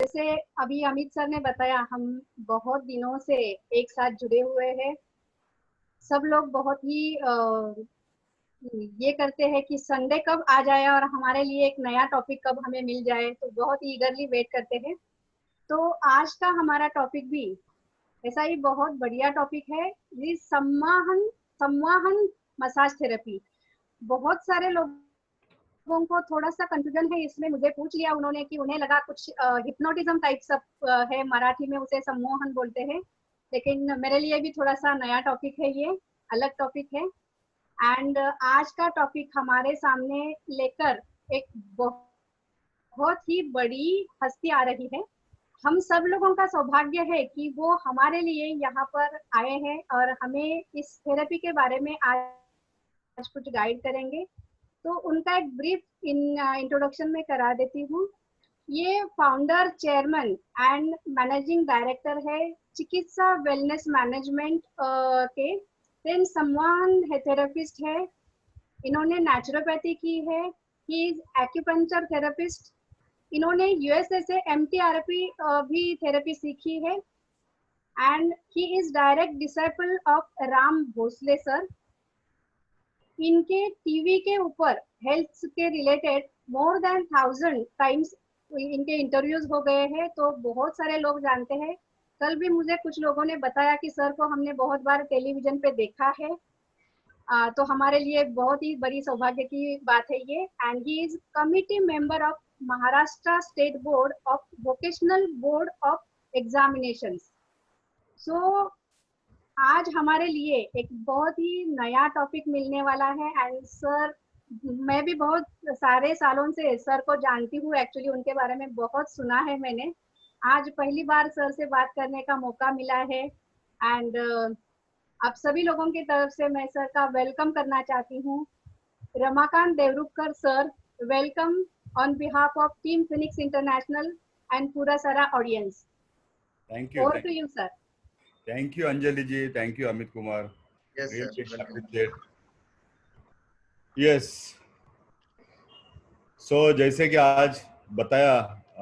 जैसे अभी अमित सर ने बताया, हम बहुत दिनों से एक साथ जुड़े हुए हैं। सब लोग बहुत ही ये करते हैं कि संडे कब आ जाए और हमारे लिए एक नया टॉपिक कब हमें मिल जाए, तो बहुत ही ईगरली वेट करते हैं। तो आज का हमारा टॉपिक भी ऐसा ही बहुत बढ़िया टॉपिक है, ये संवाहन संवाहन मसाज थेरेपी। बहुत सारे लोगों को थोड़ा सा कंफ्यूजन है इसमें। मुझे पूछ लिया उन्होंने कि उन्हें लगा कुछ हिप्नोटिज्म टाइप सब है, मराठी में उसे सम्मोहन बोलते हैं, लेकिन मेरे लिए भी थोड़ा सा नया टॉपिक है, ये अलग टॉपिक है। एंड आज का टॉपिक हमारे सामने लेकर एक बहुत ही बड़ी हस्ती आ रही है। हम सब लोगों का सौभाग्य है कि वो हमारे लिए यहाँ पर आए हैं और हमें इस थेरेपी के बारे में आज कुछ गाइड करेंगे। तो उनका एक ब्रीफ इंट्रोडक्शन में करा देती हूँ। ये founder, chairman and managing director है चिकित्सा वेलनेस मैनेजमेंट के। देन संवाहन थेरेपिस्ट है, इन्होंने नेचुरोपैथी की है। He is acupuncture therapist. इन्होंने यूएसए से एमटीआरपी भी थेरेपी सीखी है। And he is direct disciple of Ram Bhosle sir. इनके टीवी के ऊपर हेल्थ के रिलेटेड मोर देन 1000 टाइम्स इनके इंटरव्यूज हो गए हैं, तो बहुत सारे लोग जानते हैं। कल भी मुझे कुछ लोगों ने बताया कि सर को हमने बहुत बार टेलीविजन पे देखा है। तो हमारे लिए बहुत ही बड़ी सौभाग्य की बात है ये। And he is committee member of Maharashtra state board of vocational board of examinations. So आज हमारे लिए एक बहुत ही नया टॉपिक मिलने वाला है। एंड सर, मैं भी बहुत सारे सालों से सर को जानती हूँ, एक्चुअली उनके बारे में बहुत सुना है मैंने। आज पहली बार सर से बात करने का मौका मिला है। एंड आप सभी लोगों की तरफ से मैं सर का वेलकम करना चाहती हूँ। Ramakant Devrukhkar sir, welcome on behalf of team Phoenix international and पूरा सारा audience. Thank you. Over to you sir. Thank you Anjali ji, thank you Amit Kumar. Yes, sir. Really appreciate. Yes. So जैसे कि आज बताया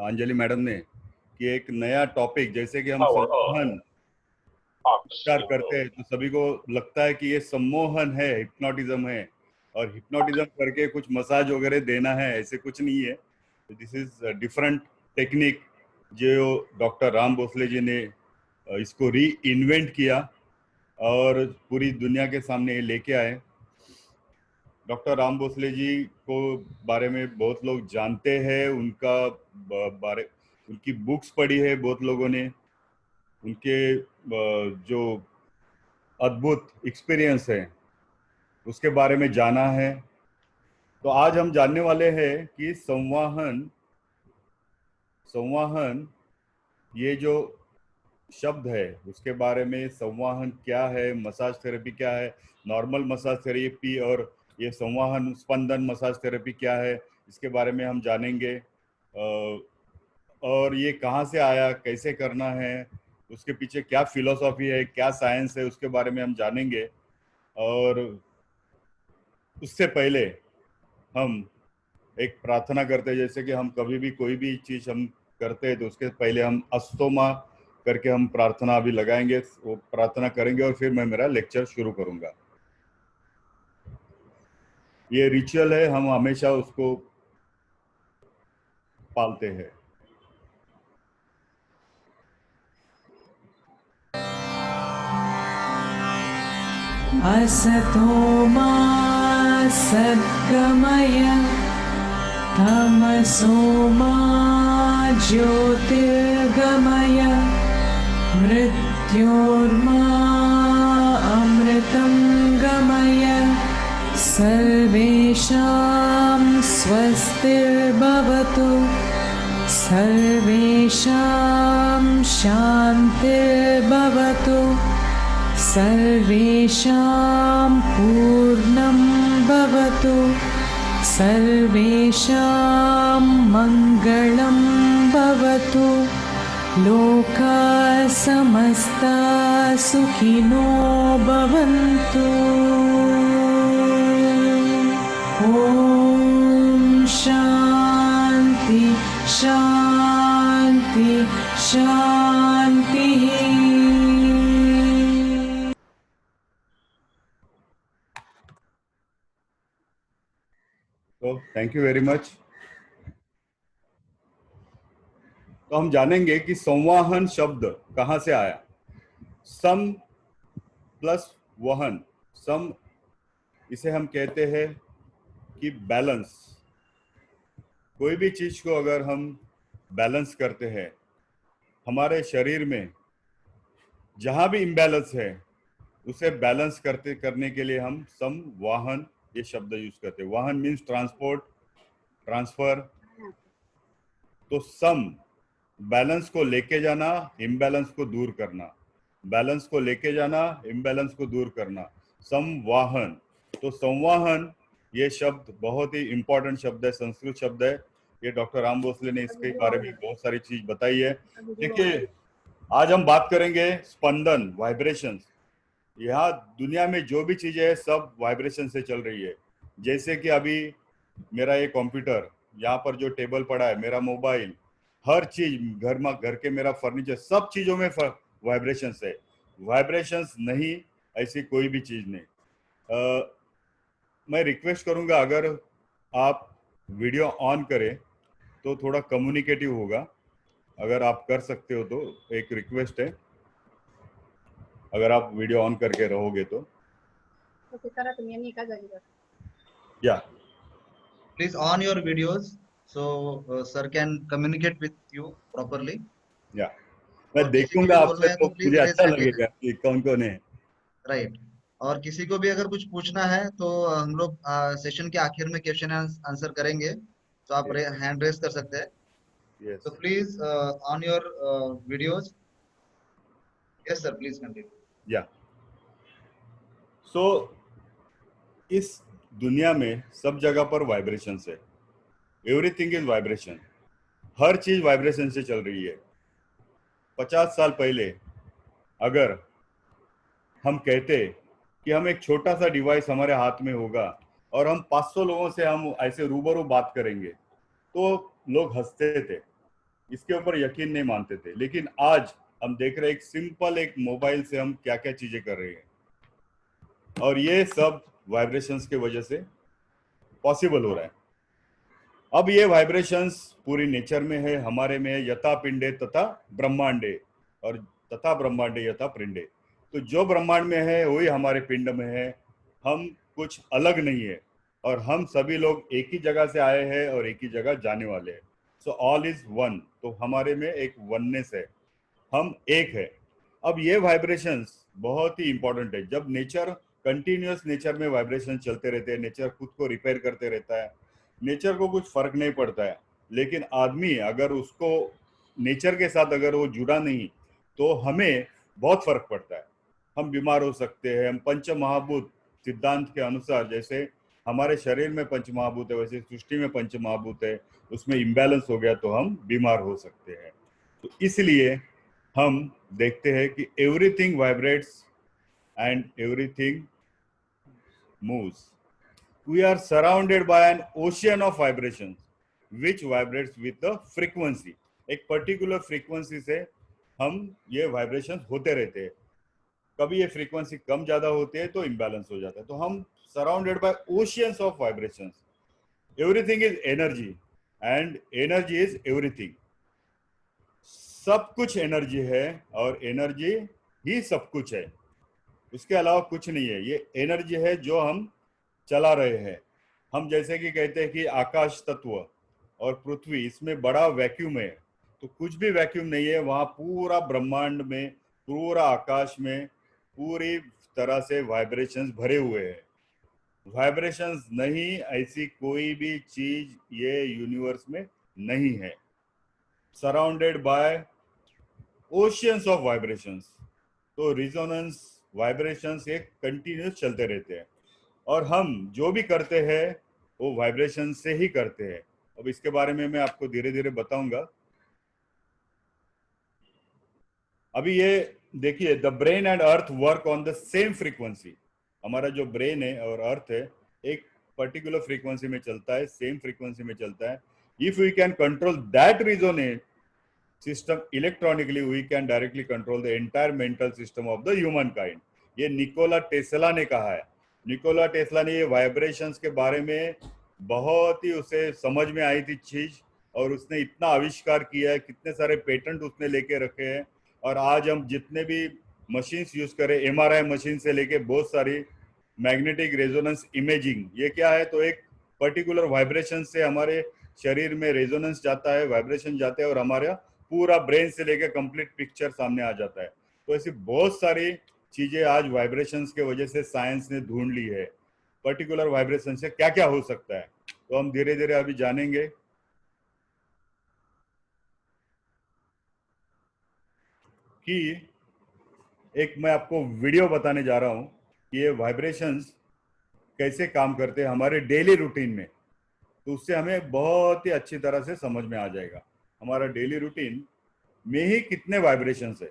अंजलि मैडम ने कि एक नया टॉपिक, जैसे कि हम सम्मोहन उपचार करते हैं तो सभी को लगता है कि ये सम्मोहन है, हिप्नोटिज्म है, और हिप्नोटिज्म करके कुछ मसाज वगैरह देना है, ऐसे कुछ नहीं है। दिस इज डिफरेंट टेक्निक जो डॉक्टर राम भोसले जी ने इसको री इन्वेंट किया और पूरी दुनिया के सामने ये लेके आए। डॉक्टर राम भोसले जी को बारे में बहुत लोग जानते हैं, उनकी बुक्स पढ़ी है बहुत लोगों ने, उनके जो अद्भुत एक्सपीरियंस है उसके बारे में जाना है। तो आज हम जानने वाले हैं कि संवाहन ये जो शब्द है उसके बारे में, संवाहन क्या है, मसाज थेरेपी क्या है, नॉर्मल मसाज थेरेपी और ये संवाहन स्पंदन मसाज थेरेपी क्या है, इसके बारे में हम जानेंगे। और ये कहाँ से आया, कैसे करना है, उसके पीछे क्या फिलॉसफी है, क्या साइंस है, उसके बारे में हम जानेंगे। और उससे पहले हम एक प्रार्थना करते हैं। जैसे कि हम कभी भी कोई भी चीज हम करते हैं तो उसके पहले हम अस्तोमा करके हम प्रार्थना अभी लगाएंगे, वो प्रार्थना करेंगे और फिर मैं मेरा लेक्चर शुरू करूंगा। ये रिचुअल है, हम हमेशा उसको पालते हैं। असतो मा सद्गमय तमसो मा ज्योतिर्गमय मृत्योर्मा अमृतं गमय सर्वेषां स्वस्तिर्भवतु सर्वेषां शान्तिर्भवतु सर्वेषां पूर्णं भवतु सर्वेषां मङ्गलं भवतु लोकाः समस्ताः सुखिनो भवन्तु। ॐ शान्ति शान्ति शान्ति शान्तिः। तो थैंक यू वेरी मच। तो हम जानेंगे कि संवाहन शब्द कहां से आया। सम प्लस वहन, सम इसे हम कहते हैं कि बैलेंस। कोई भी चीज को अगर हम बैलेंस करते हैं, हमारे शरीर में जहां भी इम्बैलेंस है उसे बैलेंस करने के लिए हम संवाहन ये शब्द यूज करते हैं। वाहन मीन्स ट्रांसपोर्ट, ट्रांसफर। तो सम बैलेंस को लेके जाना, इम्बैलेंस को दूर करना, बैलेंस को लेके जाना, इम्बैलेंस को दूर करना, संवाहन। तो संवाहन ये शब्द बहुत ही इंपॉर्टेंट शब्द है, संस्कृत शब्द है। ये डॉक्टर राम भोसले ने इसके बारे में बहुत सारी चीज बताई है। देखिए, आज हम बात करेंगे स्पंदन, वाइब्रेशंस। यहाँ दुनिया में जो भी चीजें है सब वाइब्रेशन से चल रही है। जैसे कि अभी मेरा ये कंप्यूटर, यहाँ पर जो टेबल पड़ा है, मेरा मोबाइल, हर चीज घर के मेरा फर्नीचर, सब चीजों में वाइब्रेशंस है। वाइब्रेशंस नहीं ऐसी कोई भी चीज नहीं। मैं रिक्वेस्ट करूंगा, अगर आप वीडियो ऑन करें तो थोड़ा कम्युनिकेटिव होगा। अगर आप कर सकते हो तो एक रिक्वेस्ट है, अगर आप वीडियो ऑन करके रहोगे तो। या Please on your videos so sir can communicate with you properly. या मैं और किसी को देखूंगा भी बोलना आपसे है तो तो please मुझे raise अच्छा hand लगेगा कि कौन कौन है। राइट। और किसी को भी अगर कुछ पूछना है तो हम लोग सेशन के आखिर में क्वेश्चन आंसर करेंगे, तो आप हैंड रेस कर सकते हैं। यस, तो please on your videos. Yes sir, please continue. या सो इस दुनिया में सब जगह पर वाइब्रेशन है। Everything is vibration. हर चीज वाइब्रेशन से चल रही है। 50 साल पहले अगर हम कहते कि हम एक छोटा सा डिवाइस हमारे हाथ में होगा और हम 500 लोगों से हम ऐसे रूबरू बात करेंगे, तो लोग हंसते थे, इसके ऊपर यकीन नहीं मानते थे। लेकिन आज हम देख रहे हैं एक सिंपल एक मोबाइल से हम क्या क्या चीजें कर रहे हैं, और ये सब वाइब्रेशंस के वजह से पॉसिबल हो रहा है। अब ये वाइब्रेशंस पूरी नेचर में है, हमारे में है। यथा पिंडे तथा ब्रह्मांडे, और तथा ब्रह्मांडे यथा पिंडे। तो जो ब्रह्मांड में है वही हमारे पिंड में है। हम कुछ अलग नहीं है, और हम सभी लोग एक ही जगह से आए हैं और एक ही जगह जाने वाले हैं। So all is one. तो हमारे में एक वननेस है, हम एक है। अब ये वाइब्रेशंस बहुत ही इंपॉर्टेंट है। जब नेचर कंटिन्यूअस, नेचर में वाइब्रेशन चलते रहते हैं, नेचर खुद को रिपेयर करते रहता है, नेचर को कुछ फर्क नहीं पड़ता है। लेकिन आदमी अगर उसको नेचर के साथ अगर वो जुड़ा नहीं, तो हमें बहुत फर्क पड़ता है। हम बीमार हो सकते हैं। हम पंच महाभूत सिद्धांत के अनुसार, जैसे हमारे शरीर में पंच महाभूत है, वैसे सृष्टि में पंच महाभूत है, उसमें इम्बैलेंस हो गया तो हम बीमार हो सकते हैं। तो इसलिए हम देखते हैं कि everything vibrates and everything moves. We are surrounded by an ocean of vibrations which vibrates with the frequency. एक पर्टिकुलर फ्रीक्वेंसी से हम ये वाइब्रेशन होते रहते हैं। कभी ये फ्रीक्वेंसी कम ज्यादा होती है तो इम्बैलेंस हो जाता है। तो हम surrounded by oceans of vibrations. Everything is energy and energy is everything. सब कुछ एनर्जी है और एनर्जी ही सब कुछ है, उसके अलावा कुछ नहीं है। ये एनर्जी है जो हम चला रहे हैं। हम जैसे कि कहते हैं कि आकाश तत्व और पृथ्वी, इसमें बड़ा वैक्यूम है, तो कुछ भी वैक्यूम नहीं है। वहां पूरा ब्रह्मांड में, पूरा आकाश में पूरी तरह से वाइब्रेशंस भरे हुए हैं। वाइब्रेशंस नहीं ऐसी कोई भी चीज ये यूनिवर्स में नहीं है। Surrounded by oceans of vibrations. तो रिजोनेंस वाइब्रेशंस एक कंटिन्यूस चलते रहते हैं, और हम जो भी करते हैं वो वाइब्रेशन से ही करते हैं। अब इसके बारे में मैं आपको धीरे धीरे बताऊंगा। अभी ये देखिए, the brain and earth work on the same frequency. हमारा जो ब्रेन है और अर्थ है एक पर्टिकुलर फ्रीक्वेंसी में चलता है, सेम फ्रीक्वेंसी में चलता है। If we can control that resonate system electronically, we can directly control the entire mental system of the humankind. ये निकोला टेस्ला ने कहा है. निकोला टेस्ला ने ये वाइब्रेशंस के बारे में बहुत ही उसे समझ में आई थी चीज, और उसने इतना आविष्कार किया है, कितने सारे पेटेंट उसने लेके रखे हैं. और आज हम जितने भी मशीन्स यूज करें, एमआरआई मशीन से लेके बहुत सारी मैग्नेटिक रेजोनेंस इमेजिंग, ये क्या है, तो एक पर्टिकुलर वाइब्रेशन से हमारे शरीर में रेजोनेंस जाता है, वाइब्रेशन जाते हैं, और हमारा पूरा ब्रेन से लेकर कंप्लीट पिक्चर सामने आ जाता है. तो ऐसी बहुत सारी चीजें आज वाइब्रेशंस के वजह से साइंस ने ढूंढ ली है. पर्टिकुलर वाइब्रेशन से क्या क्या हो सकता है, तो हम धीरे धीरे अभी जानेंगे. कि एक मैं आपको वीडियो बताने जा रहा हूं कि ये वाइब्रेशंस कैसे काम करते हैं हमारे डेली रूटीन में. तो उससे हमें बहुत ही अच्छी तरह से समझ में आ जाएगा हमारा डेली रूटीन में ही कितने वाइब्रेशंस है.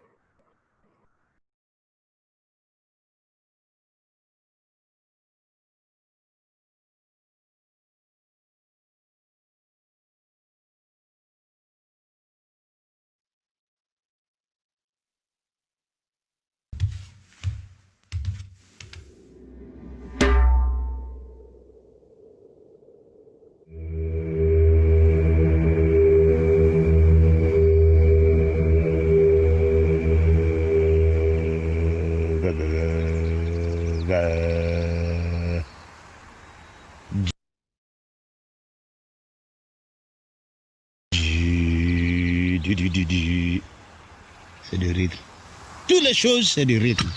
C'est du rythme. Toutes les choses, c'est du rythme.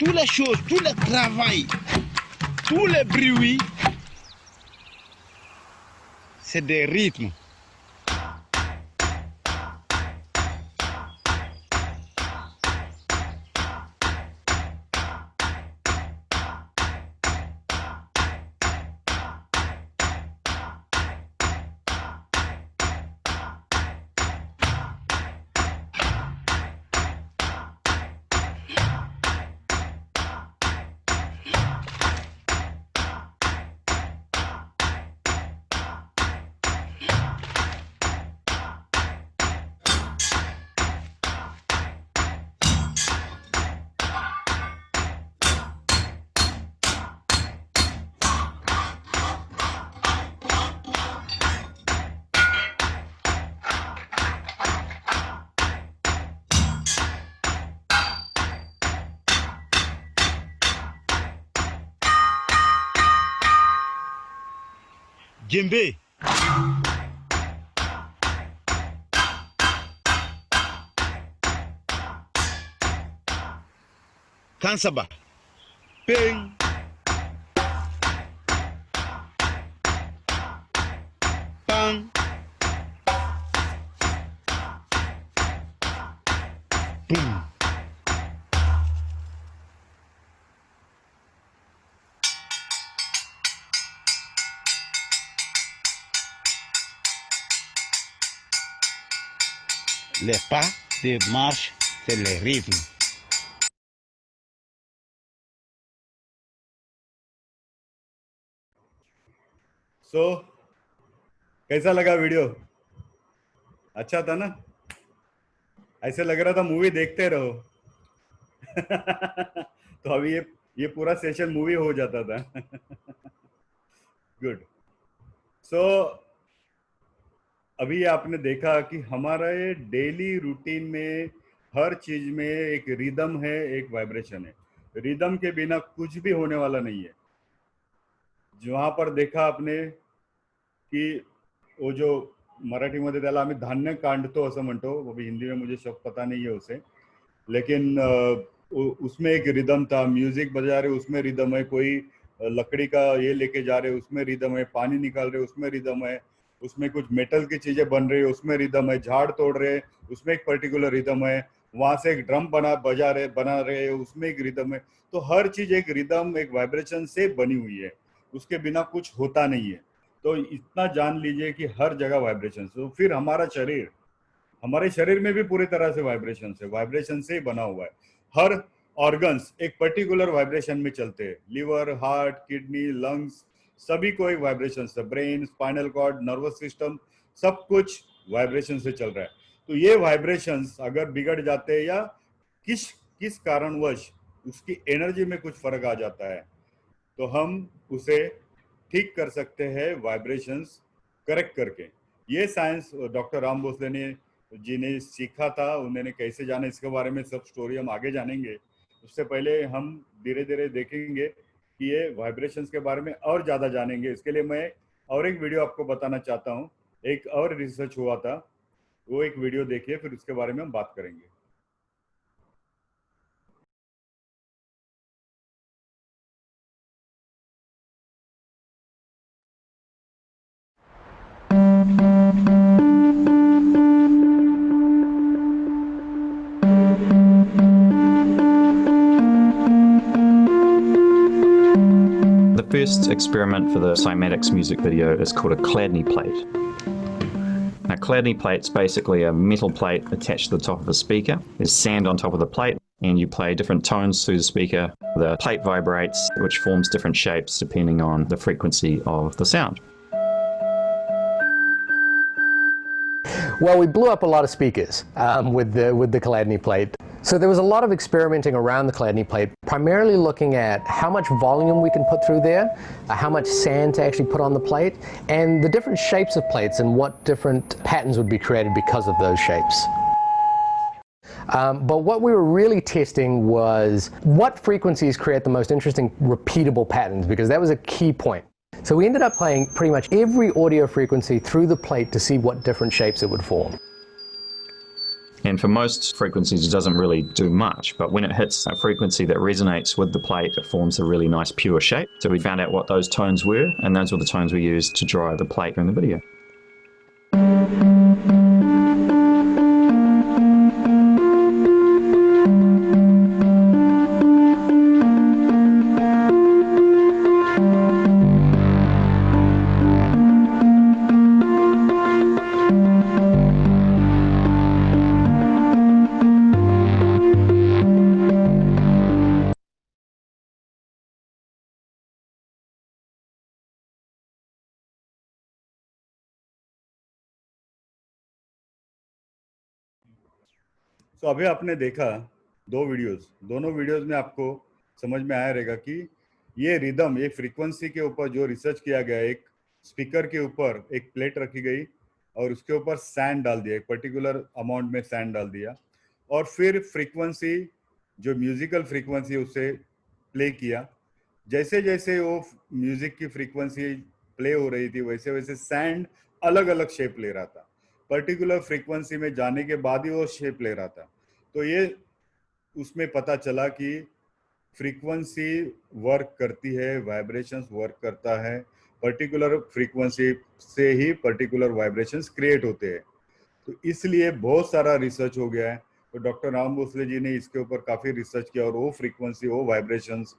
Toutes les choses, tout le travail, tous les bruits, c'est des rythmes. Djembe. Kansaba. Ping. Bang. Boom. Les pas de marche, c'est le rythme. सो कैसा लगा video? अच्छा था ना? ऐसे लग रहा था movie देखते रहो। तो अभी ये पूरा सेशन मूवी हो जाता था। गुड। सो अभी आपने देखा कि हमारा ये डेली रूटीन में हर चीज में एक रिदम है, एक वाइब्रेशन है। रिदम के बिना कुछ भी होने वाला नहीं है। जहां पर देखा आपने की वो जो मराठीमध्ये त्याला आम्ही धान्य कांडतो असं म्हणतो, अभी हिंदी में मुझे शब्द पता नहीं है उसे, लेकिन उसमें एक रिदम था। म्यूजिक बजा रहे उसमें रिदम है, कोई लकड़ी का ये लेके जा रहे उसमें रिदम है, पानी निकाल रहे उसमें रिदम है, उसमें कुछ मेटल की चीजें बन रही है उसमें रिदम है, झाड़ तोड़ रहे उसमें एक पर्टिकुलर रिदम है, वहां से एक ड्रम बना रहे उसमें एक रिदम है। तो हर चीज एक रिदम, एक वाइब्रेशन से बनी हुई है, उसके बिना कुछ होता नहीं है। तो इतना जान लीजिए कि हर जगह वाइब्रेशन। तो फिर हमारे शरीर में भी पूरी तरह से वाइब्रेशन से ही बना हुआ है। हर ऑर्गन्स एक पर्टिकुलर वाइब्रेशन में चलते हैं। लिवर, हार्ट, किडनी, लंग्स, सभी को एक वाइब्रेशन से, brain, spinal cord, nervous system, सब कुछ वाइब्रेशन से चल रहा है। तो ये वाइब्रेशंस अगर बिगड़ जाते हैं या किस कारणवश उसकी एनर्जी में कुछ फर्क आ जाता है, तो हम उसे ठीक कर सकते हैं वाइब्रेशंस करेक्ट करके। ये साइंस डॉक्टर राम भोसले जी ने सीखा था। उन्होंने कैसे जाना इसके बारे में सब स्टोरी हम आगे जानेंगे। उससे पहले हम धीरे धीरे देखेंगे कि ये वाइब्रेशंस के बारे में और ज़्यादा जानेंगे। इसके लिए मैं और एक वीडियो आपको बताना चाहता हूँ। एक और रिसर्च हुआ था, वो एक वीडियो देखिए, फिर उसके बारे में हम बात करेंगे। The first experiment for the Cymatics music video is called a Chladni plate. Now, Chladni plate's basically a metal plate attached to the top of a speaker. There's sand on top of the plate, and you play different tones through the speaker. The plate vibrates, which forms different shapes depending on the frequency of the sound. Well, we blew up a lot of speakers with the Chladni plate. So there was a lot of experimenting around the Chladni plate, primarily looking at how much volume we can put through there, how much sand to actually put on the plate, and the different shapes of plates and what different patterns would be created because of those shapes. But what we were really testing was what frequencies create the most interesting repeatable patterns, because that was a key point. So we ended up playing pretty much every audio frequency through the plate to see what different shapes it would form. And for most frequencies, it doesn't really do much, but when it hits a frequency that resonates with the plate, it forms a really nice pure shape. So we found out what those tones were, and those were the tones we used to draw the plate in the video. तो अभी आपने देखा दोनों videos में आपको समझ में आया रहेगा कि ये रिदम, ये फ्रीक्वेंसी के ऊपर जो रिसर्च किया गया, एक स्पीकर के ऊपर एक प्लेट रखी गई और उसके ऊपर सैंड डाल दिया, एक पर्टिकुलर अमाउंट में सैंड डाल दिया, और फिर फ्रीक्वेंसी जो म्यूजिकल फ्रीक्वेंसी उसे प्ले किया। जैसे जैसे वो म्यूजिक की फ्रीक्वेंसी प्ले हो रही थी, वैसे वैसे सैंड अलग अलग शेप ले रहा था, पर्टिकुलर फ्रीक्वेंसी में जाने के बाद ही वो शेप ले रहा था। तो ये उसमें पता चला कि फ्रीक्वेंसी वर्क करती है, वाइब्रेशंस वर्क करता है, पर्टिकुलर फ्रीक्वेंसी से ही पर्टिकुलर वाइब्रेशंस क्रिएट होते हैं। तो इसलिए बहुत सारा रिसर्च हो गया है। तो डॉक्टर राम भोसले जी ने इसके ऊपर काफी रिसर्च किया और वो फ्रीक्वेंसी, वो वाइब्रेशंस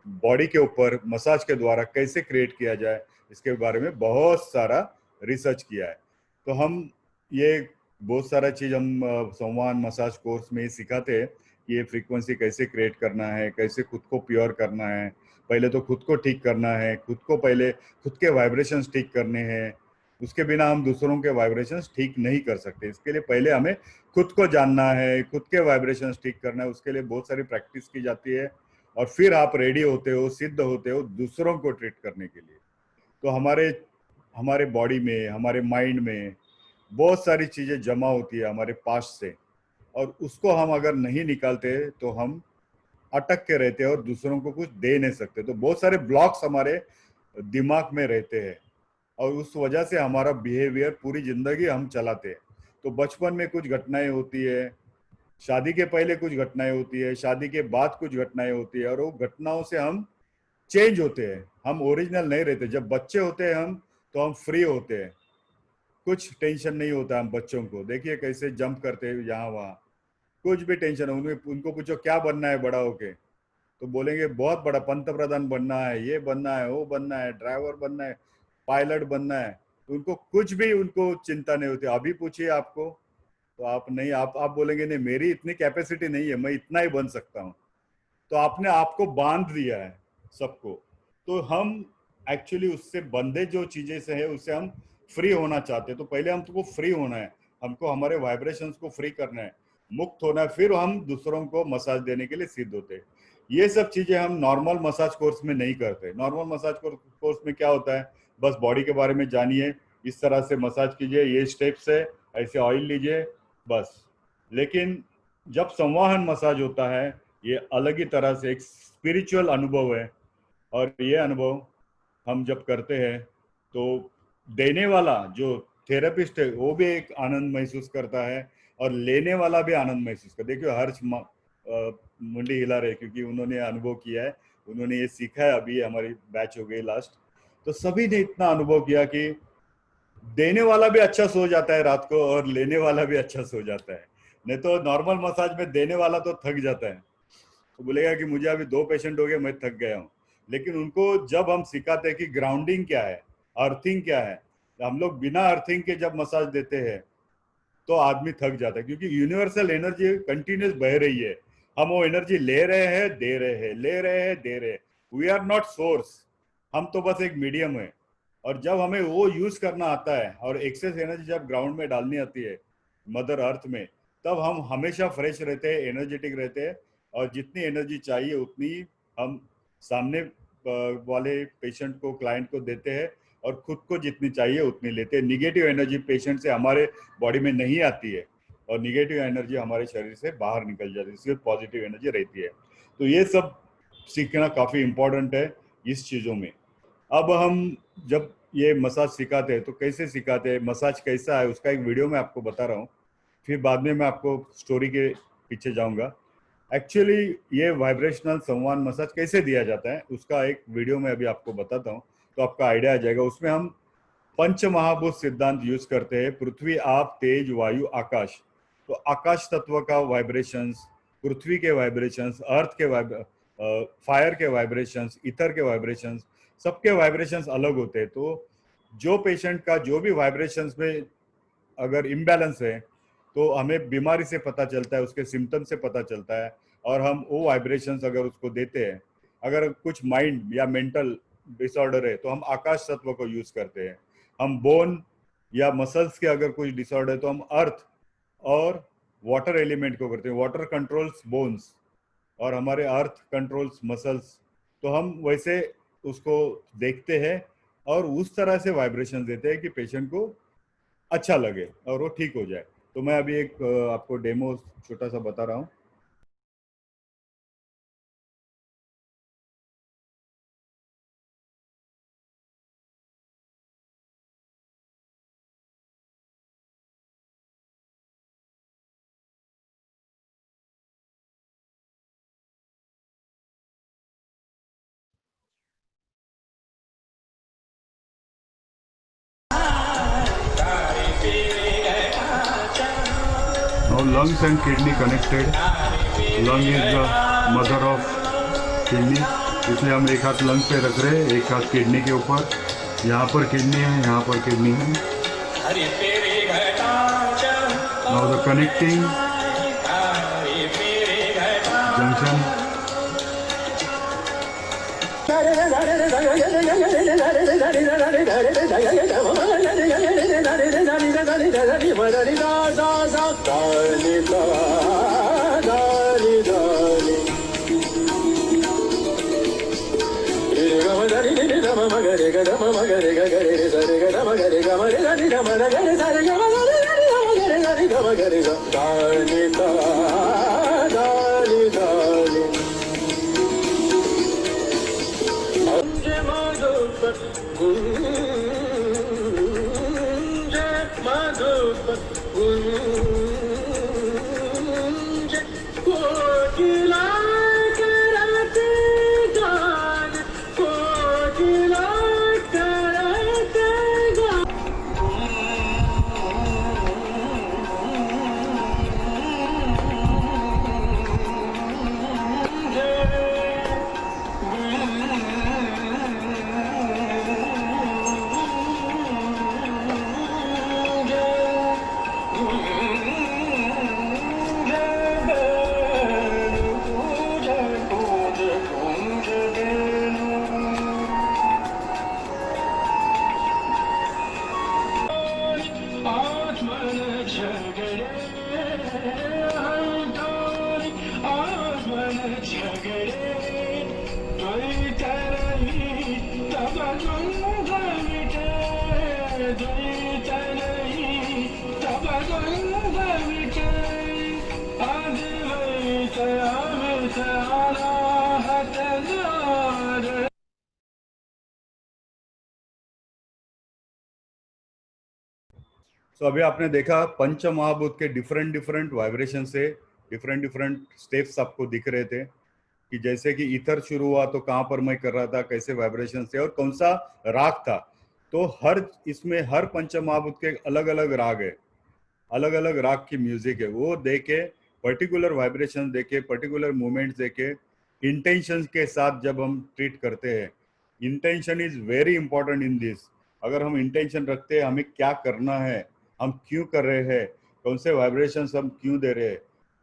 बॉडी के ऊपर मसाज के द्वारा कैसे क्रिएट किया जाए, इसके बारे में बहुत सारा रिसर्च किया है। तो हम ये बहुत सारा चीज हम संवाहन मसाज कोर्स में सिखाते हैं कि ये फ्रीक्वेंसी कैसे क्रिएट करना है, कैसे खुद को प्योर करना है। पहले तो खुद को ठीक करना है, खुद को पहले खुद के वाइब्रेशंस ठीक करने हैं। उसके बिना हम दूसरों के वाइब्रेशंस ठीक नहीं कर सकते। इसके लिए पहले हमें खुद को जानना है, खुद के वाइब्रेशंस ठीक करना है। उसके लिए बहुत सारी प्रैक्टिस की जाती है और फिर आप रेडी होते हो, सिद्ध होते हो दूसरों को ट्रीट करने के लिए। तो हमारे बॉडी में, हमारे माइंड में बहुत सारी चीजें जमा होती है हमारे पास्ट से, और उसको हम अगर नहीं निकालते तो हम अटक के रहते हैं और दूसरों को कुछ दे नहीं सकते। तो बहुत सारे ब्लॉक्स हमारे दिमाग में रहते हैं और उस वजह से हमारा बिहेवियर पूरी जिंदगी हम चलाते हैं। तो बचपन में कुछ घटनाएं होती है, शादी के पहले कुछ घटनाएं होती है, शादी के बाद कुछ घटनाएं होती है, और वो घटनाओं से हम चेंज होते हैं, हम ओरिजिनल नहीं रहते। जब बच्चे होते हैं हम, तो हम फ्री होते हैं, कुछ टेंशन नहीं होता। हम बच्चों को देखिए कैसे जंप करते हैं यहाँ वहाँ, कुछ भी टेंशन है उनको पूछो क्या बनना है बड़ा होके, तो बोलेंगे बहुत बड़ा पंत प्रधान बनना है, ये बनना है, वो बनना है, ड्राइवर बनना है, पायलट बनना है। उनको कुछ भी उनको चिंता नहीं होती। अभी पूछिए आपको तो आप नहीं, आप बोलेंगे नहीं मेरी इतनी कैपेसिटी नहीं है, मैं इतना ही बन सकता हूँ। तो आपने आपको बांध दिया है सबको। तो हम एक्चुअली उससे बंधे जो चीजें से है उससे हम फ्री होना चाहते हैं। तो पहले हमको फ्री होना है, हमको हमारे वाइब्रेशंस को फ्री करना है, मुक्त होना है, फिर हम दूसरों को मसाज देने के लिए सिद्ध होते हैं। ये सब चीजें हम नॉर्मल मसाज कोर्स में नहीं करते। नॉर्मल मसाज कोर्स में क्या होता है, बस बॉडी के बारे में जानिए, इस तरह से मसाज कीजिए, ये स्टेप्स है, ऐसे ऑयल लीजिए, बस। लेकिन जब संवाहन मसाज होता है, ये अलग ही तरह से एक स्पिरिचुअल अनुभव है। और ये अनुभव हम जब करते हैं तो देने वाला जो थेरेपिस्ट है वो भी एक आनंद महसूस करता है और लेने वाला भी आनंद महसूस करता है। देखिए हर्ष मुंडी हिला रहे क्योंकि उन्होंने अनुभव किया है, उन्होंने ये सीखा है। अभी हमारी बैच हो गई लास्ट, तो सभी ने इतना अनुभव किया कि देने वाला भी अच्छा सो जाता है रात को और लेने वाला भी अच्छा सो जाता है। नहीं तो नॉर्मल मसाज में देने वाला तो थक जाता है, तो बोलेगा कि मुझे अभी 2 पेशेंट हो गए, मैं थक गया हूँ। लेकिन उनको जब हम सिखाते हैं कि ग्राउंडिंग क्या है, अर्थिंग क्या है, तो हम लोग बिना अर्थिंग के जब मसाज देते हैं तो आदमी थक जाता है, क्योंकि यूनिवर्सल एनर्जी कंटिन्यूस बह रही है। हम वो एनर्जी ले रहे हैं, दे रहे हैं, ले रहे हैं, दे रहे हैं। वी आर नॉट सोर्स, हम तो बस एक मीडियम है। और जब हमें वो यूज करना आता है और एक्सेस एनर्जी जब ग्राउंड में डालनी आती है मदर अर्थ में, तब हम हमेशा फ्रेश रहते हैं, एनर्जेटिक रहते हैं, और जितनी एनर्जी चाहिए उतनी हम सामने वाले पेशेंट को, क्लाइंट को देते हैं, और खुद को जितनी चाहिए उतनी लेते हैं। निगेटिव एनर्जी पेशेंट से हमारे बॉडी में नहीं आती है और निगेटिव एनर्जी हमारे शरीर से बाहर निकल जाती है, सिर्फ पॉजिटिव एनर्जी रहती है। तो ये सब सीखना काफी इम्पोर्टेंट है इस चीजों में। अब हम जब ये मसाज सिखाते हैं तो कैसे सिखाते हैं, मसाज कैसा है, उसका एक वीडियो मैं आपको बता रहा हूँ, फिर बाद में मैं आपको स्टोरी के पीछे जाऊंगा। एक्चुअली ये वाइब्रेशनल संवाहन मसाज कैसे दिया जाता है उसका एक वीडियो मैं अभी आपको बताता हूँ, तो आपका आइडिया आ जाएगा। उसमें हम पंच महाभूत सिद्धांत यूज करते हैं, पृथ्वी, आप, तेज, वायु, आकाश। तो आकाश तत्व का वाइब्रेशंस, पृथ्वी के वाइब्रेशंस, अर्थ के फायर के वाइब्रेशंस, ईथर के वाइब्रेशंस, सबके वाइब्रेशंस अलग होते हैं। तो जो पेशेंट का जो भी वाइब्रेशंस में अगर इम्बैलेंस है तो हमें बीमारी से पता चलता है, उसके सिम्टम से पता चलता है, और हम वो वाइब्रेशंस अगर उसको देते हैं। अगर कुछ माइंड या मेंटल डिसऑर्डर है तो हम आकाश तत्व को यूज करते हैं। हम बोन या मसल्स के अगर कुछ डिसऑर्डर है तो हम अर्थ और वाटर एलिमेंट को करते हैं। वाटर कंट्रोल्स बोन्स और हमारे अर्थ कंट्रोल्स मसल्स। तो हम वैसे उसको देखते हैं और उस तरह से वाइब्रेशन देते हैं कि पेशेंट को अच्छा लगे और वो ठीक हो जाए। तो मैं अभी एक आपको डेमो छोटा सा बता रहा हूँ। Now lungs and kidney connected. Lung is the mother of kidney. इसलिए हम एक हाथ लंग पे रख रहे हैं, एक हाथ किडनी के ऊपर. यहाँ पर किडनी है, यहाँ पर किडनी है. Now the connecting junction. तो अभी आपने देखा पंच महाभूत के डिफरेंट डिफरेंट वाइब्रेशन से डिफरेंट डिफरेंट स्टेप्स आपको दिख रहे थे कि जैसे कि ईथर शुरू हुआ तो कहाँ पर मैं कर रहा था, कैसे वाइब्रेशन थे और कौन सा राग था. तो हर इसमें हर पंच महाभूत के अलग अलग राग है, अलग अलग राग की म्यूजिक है. वो देके पर्टिकुलर वाइब्रेशन देके पर्टिकुलर मूवमेंट्स देके इंटेंशन के साथ जब हम ट्रीट करते हैं, intention is very important in this. अगर हम इंटेंशन रखते हैं हमें क्या करना है, हम क्यों कर रहे हैं, कौन से वाइब्रेशंस हम क्यों दे रहे हैं,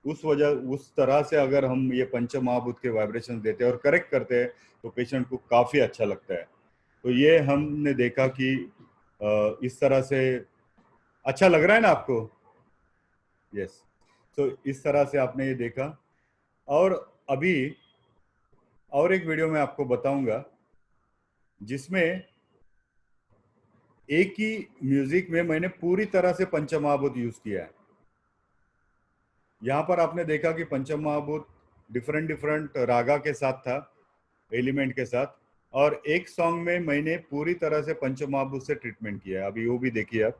उस तरह से अगर हम ये पंच महाभूत के वाइब्रेशंस देते हैं और करेक्ट करते हैं तो पेशेंट को काफ़ी अच्छा लगता है. तो ये हमने देखा कि इस तरह से अच्छा लग रहा है ना आपको. यस. तो इस तरह से आपने ये देखा. और अभी और एक वीडियो में आपको बताऊंगा जिसमें एक ही म्यूजिक में मैंने पूरी तरह से पंचमहाभूत यूज किया है. यहाँ पर आपने देखा कि पंचमहाभूत डिफरेंट डिफरेंट रागा के साथ था, एलिमेंट के साथ, और एक सॉन्ग में मैंने पूरी तरह से पंचमहाभूत से ट्रीटमेंट किया है. अभी वो भी देखिए आप.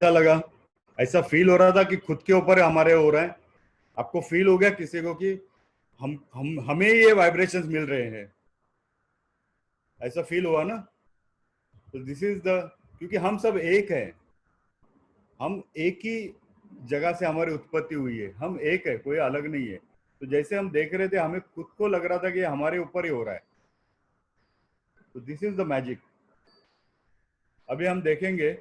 कैसा लगा? ऐसा फील हो रहा था कि खुद के ऊपर हमारे हो रहा है? आपको फील हो गया किसी को कि हमें ये वाइब्रेशंस मिल रहे हैं? ऐसा फील हुआ ना? तो दिस इज द, क्योंकि हम सब एक हैं, हम एक ही जगह से हमारी उत्पत्ति हुई है, हम एक है, कोई अलग नहीं है। तो जैसे हम देख रहे थे, हमें खुद को लग रहा था कि हमारे ऊपर ही हो रहा है। तो दिस इज द मैजिक। अभी हम देखेंगे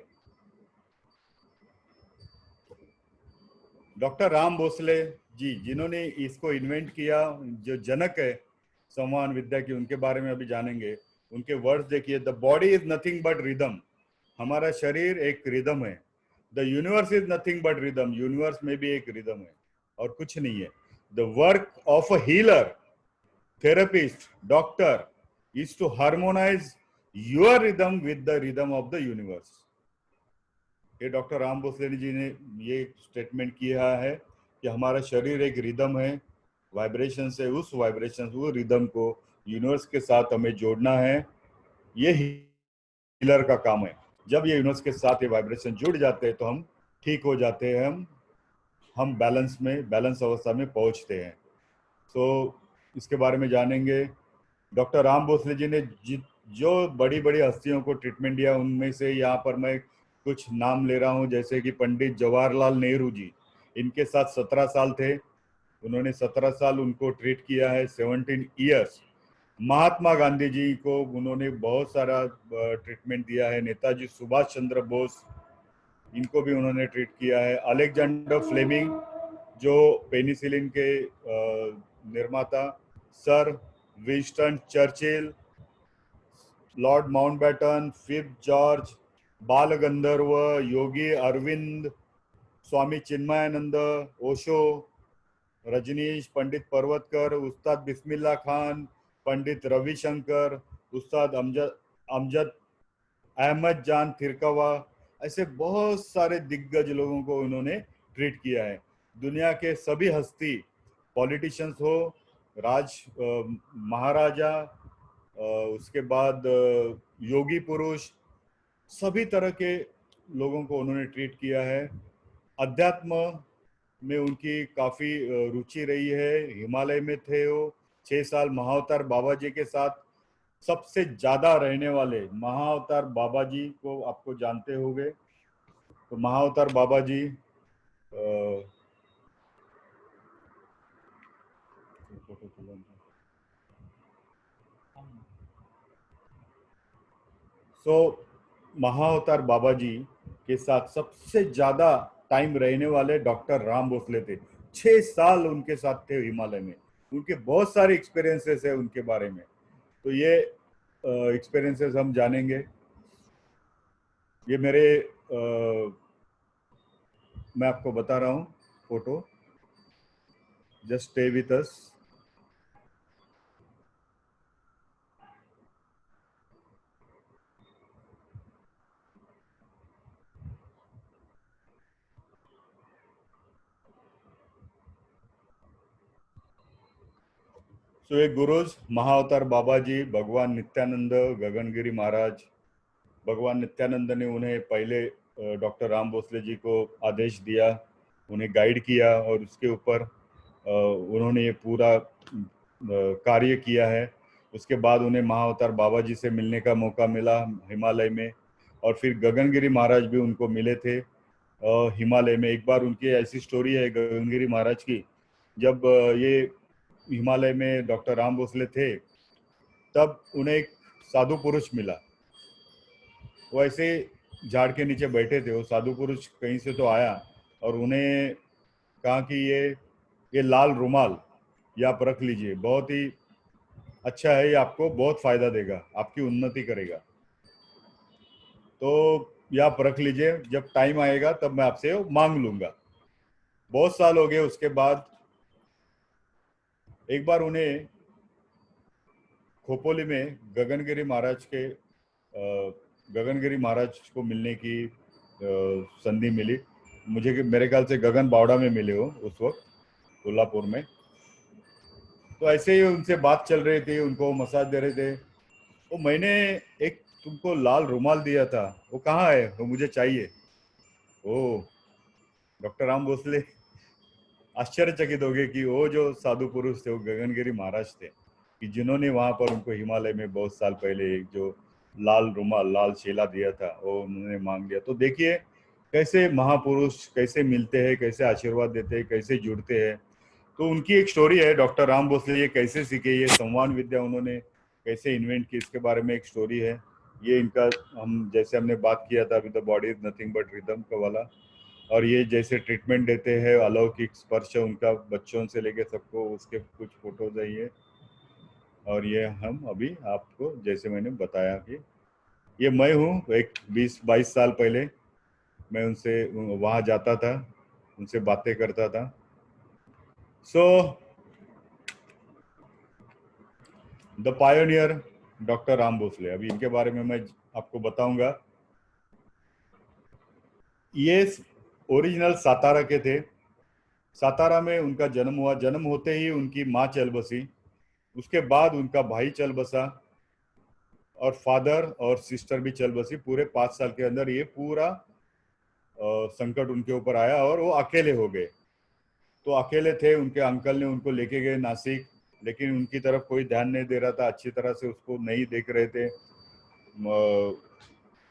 डॉक्टर राम भोसले जी, जिन्होंने इसको इन्वेंट किया, जो जनक है संवहन विद्या की, उनके बारे में अभी जानेंगे। उनके वर्ड्स देखिए, the body is nothing but rhythm. हमारा शरीर एक रिदम है। The universe is nothing but rhythm. Universe में भी एक रिदम है और कुछ नहीं है। The work of a healer, therapist, doctor is to harmonize your rhythm with the rhythm of the universe. ये डॉक्टर राम भोसले जी ने ये स्टेटमेंट किया है कि हमारा शरीर एक रिदम है, वाइब्रेशन से, उस वाइब्रेशन, वो रिदम को यूनिवर्स के साथ हमें जोड़ना है। ये हीलर का काम है। जब ये यूनिवर्स के साथ ये वाइब्रेशन जुड़ जाते हैं तो हम ठीक हो जाते हैं, हम बैलेंस अवस्था में पहुंचते हैं। तो इसके बारे में जानेंगे। डॉक्टर राम भोसले जी ने जो बड़ी बड़ी हस्तियों को ट्रीटमेंट दिया, उनमें से यहाँ पर मैं कुछ नाम ले रहा हूँ, जैसे कि पंडित जवाहरलाल नेहरू जी, इनके साथ 17 साल थे, उन्होंने 17 साल उनको ट्रीट किया है, 17 ईयर्स। महात्मा गांधी जी को उन्होंने बहुत सारा ट्रीटमेंट दिया है। नेताजी सुभाष चंद्र बोस, इनको भी उन्होंने ट्रीट किया है। अलेक्जेंडर फ्लेमिंग, जो पेनिसिलिन के निर्माता, sir Winston Churchill, Lord Mountbatten, fifth George, बाल गंधर्व, योगी अरविंद, स्वामी चिन्मयानंद, ओशो, रजनीश, पंडित पर्वतकर, उस्ताद बिस्मिल्लाह खान, पंडित रविशंकर, उस्ताद अमजद अहमद जान थिरकवा, ऐसे बहुत सारे दिग्गज लोगों को उन्होंने ट्रीट किया है। दुनिया के सभी हस्ती, पॉलिटिशियंस हो, महाराजा, उसके बाद योगी पुरुष, सभी तरह के लोगों को उन्होंने ट्रीट किया है। अध्यात्म में उनकी काफ़ी रुचि रही है। हिमालय में थे वो 6 साल। महाअवतार बाबा जी के साथ सबसे ज़्यादा रहने वाले महाअवतार बाबा जी को आपको जानते होंगे। तो महाअवतार बाबा जी महाअवतार बाबा जी के साथ सबसे ज़्यादा टाइम रहने वाले डॉक्टर राम भोसले थे। 6 साल उनके साथ थे हिमालय में। उनके बहुत सारे एक्सपीरियंसेस है उनके बारे में, तो ये एक्सपीरियंसेस हम जानेंगे। ये मेरे मैं आपको बता रहा हूँ photo, just stay with us. So एक गुरुज महाअवतार बाबा जी, भगवान नित्यानंद, गगनगिरी महाराज। भगवान नित्यानंद ने उन्हें पहले डॉक्टर राम भोसले जी को आदेश दिया, उन्हें गाइड किया और उसके ऊपर उन्होंने ये पूरा कार्य किया है। उसके बाद उन्हें महाअवतार बाबा जी से मिलने का मौका मिला हिमालय में, और फिर गगनगिरी महाराज भी उनको मिले थे हिमालय में। एक बार उनकी ऐसी स्टोरी है गगनगिरी महाराज की, जब ये हिमालय में डॉक्टर राम भोसले थे, तब उन्हें एक साधु पुरुष मिला। वो ऐसे झाड़ के नीचे बैठे थे। वो साधु पुरुष कहीं से तो आया और उन्हें कहा कि ये लाल रुमाल ये आप रख लीजिए, बहुत ही अच्छा है, ये आपको बहुत फायदा देगा, आपकी उन्नति करेगा, तो ये आप रख लीजिए, जब टाइम आएगा तब मैं आपसे मांग लूंगा। बहुत साल हो गए। उसके बाद एक बार उन्हें खोपोली में गगनगिरी महाराज को मिलने की संधि मिली। मेरे ख्याल से गगन बावड़ा में मिले हो उस वक्त, कोल्हापुर में। तो ऐसे ही उनसे बात चल रही थी, उनको मसाज दे रहे थे। तो मैंने एक तुमको लाल रुमाल दिया था, वो कहाँ है, वो मुझे चाहिए। ओ डॉक्टर राम भोसले आश्चर्यचकित हो गए कि वो जो साधु पुरुष थे वो गगनगिरी महाराज थे, कि जिन्होंने वहां पर उनको हिमालय में बहुत साल पहले एक जो लाल रुमाल, लाल शेला दिया था, वो उन्होंने मांग लिया। तो देखिए कैसे महापुरुष कैसे मिलते हैं, कैसे आशीर्वाद देते हैं, कैसे जुड़ते हैं। तो उनकी एक स्टोरी है, डॉक्टर राम भोसले ये कैसे सीखे, ये संवाद विद्या उन्होंने कैसे इन्वेंट की, इसके बारे में एक स्टोरी है। ये इनका हम जैसे हमने बात किया था अभी, the body is nothing but rhythm का वाला, और ये जैसे ट्रीटमेंट देते हैं, अलौकिक स्पर्श उनका बच्चों से लेके सबको, उसके कुछ फोटोज है ये। और ये हम अभी आपको जैसे मैंने बताया कि ये मैं हूँ, एक 20-22 साल पहले मैं उनसे वहाँ जाता था, उनसे बातें करता था। So the pioneer doctor Ram Bhosale, अभी इनके बारे में मैं आपको बताऊंगा। ये ओरिजिनल सातारा के थे। सातारा में उनका जन्म हुआ। जन्म होते ही उनकी माँ चल बसी, उसके बाद उनका भाई चल बसा और फादर और सिस्टर भी चल बसी। पूरे 5 साल के अंदर ये पूरा संकट उनके ऊपर आया और वो अकेले हो गए। तो अकेले थे, उनके अंकल ने उनको लेके गए नासिक, लेकिन उनकी तरफ कोई ध्यान नहीं दे रहा था, अच्छी तरह से उसको नहीं देख रहे थे।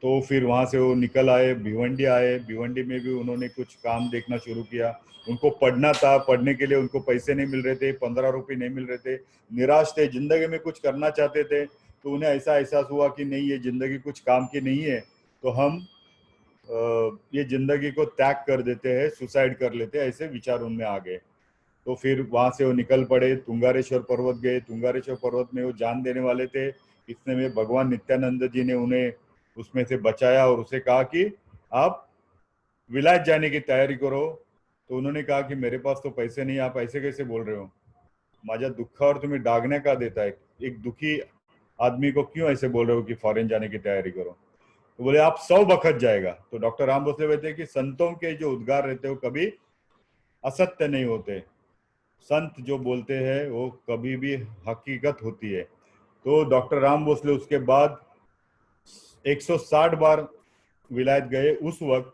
तो फिर वहां से वो निकल आए, भिवंडी आए। भिवंडी में भी उन्होंने कुछ काम देखना शुरू किया। उनको पढ़ना था, पढ़ने के लिए उनको पैसे नहीं मिल रहे थे, 15 रुपये नहीं मिल रहे थे। निराश थे, जिंदगी में कुछ करना चाहते थे। तो उन्हें ऐसा एहसास हुआ कि नहीं, ये जिंदगी कुछ काम की नहीं है, तो हम ये जिंदगी को त्याग कर देते हैं, सुसाइड कर लेते हैं, ऐसे विचार उनमें आ गए। तो फिर वहां से वो निकल पड़े, तुंगारेश्वर पर्वत गए। तुंगारेश्वर पर्वत में वो जान देने वाले थे, इतने में भगवान नित्यानंद जी ने उन्हें उसमें से बचाया और उसे कहा कि आप विलायत जाने की तैयारी करो। तो उन्होंने कहा कि मेरे पास तो पैसे नहीं, आप ऐसे कैसे बोल रहे हो, माझा दुख और तुम्हें डागने का देता है, एक दुखी आदमी को क्यों ऐसे बोल रहे हो कि फॉरेन जाने की तैयारी करो। तो बोले आप 100 बखत जाएगा। तो डॉक्टर राम भोसले कहते हैं कि संतों के जो उद्गार रहते हैं वो कभी असत्य नहीं होते, संत जो बोलते हैं वो कभी भी हकीकत होती है। तो डॉक्टर राम भोसले उसके बाद 160 बार विलायत गए उस वक्त,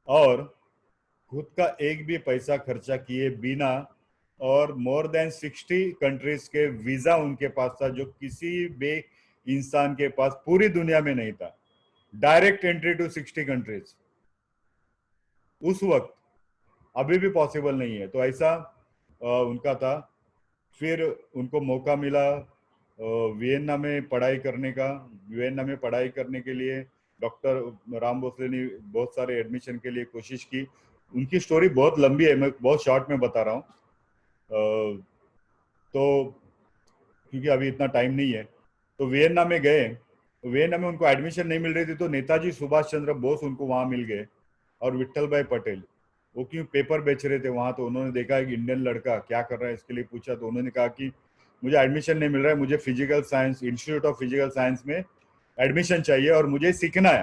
और खुद का एक भी पैसा खर्चा किए बिना, और मोर देन 60 कंट्रीज के वीजा उनके पास था, जो किसी भी इंसान के पास पूरी दुनिया में नहीं था। डायरेक्ट एंट्री टू 60 कंट्रीज उस वक्त अभी भी पॉसिबल नहीं है। तो ऐसा उनका था। फिर उनको मौका मिला वियना में पढ़ाई करने का। वियना में पढ़ाई करने के लिए डॉक्टर राम भोसले ने बहुत सारे एडमिशन के लिए कोशिश की। उनकी स्टोरी बहुत लंबी है, मैं बहुत शॉर्ट में बता रहा हूँ, तो क्योंकि अभी इतना टाइम नहीं है। तो वियना में गए, वियना में उनको एडमिशन नहीं मिल रही थी, तो नेताजी सुभाष चंद्र बोस उनको वहां मिल गए, और विट्ठल भाई पटेल। वो क्यों पेपर बेच रहे थे वहां, तो उन्होंने देखा एक इंडियन लड़का क्या कर रहा है, इसके लिए पूछा। तो उन्होंने कहा कि मुझे एडमिशन नहीं मिल रहा है, मुझे physical science, institute of physical science में एडमिशन चाहिए और मुझे सीखना है।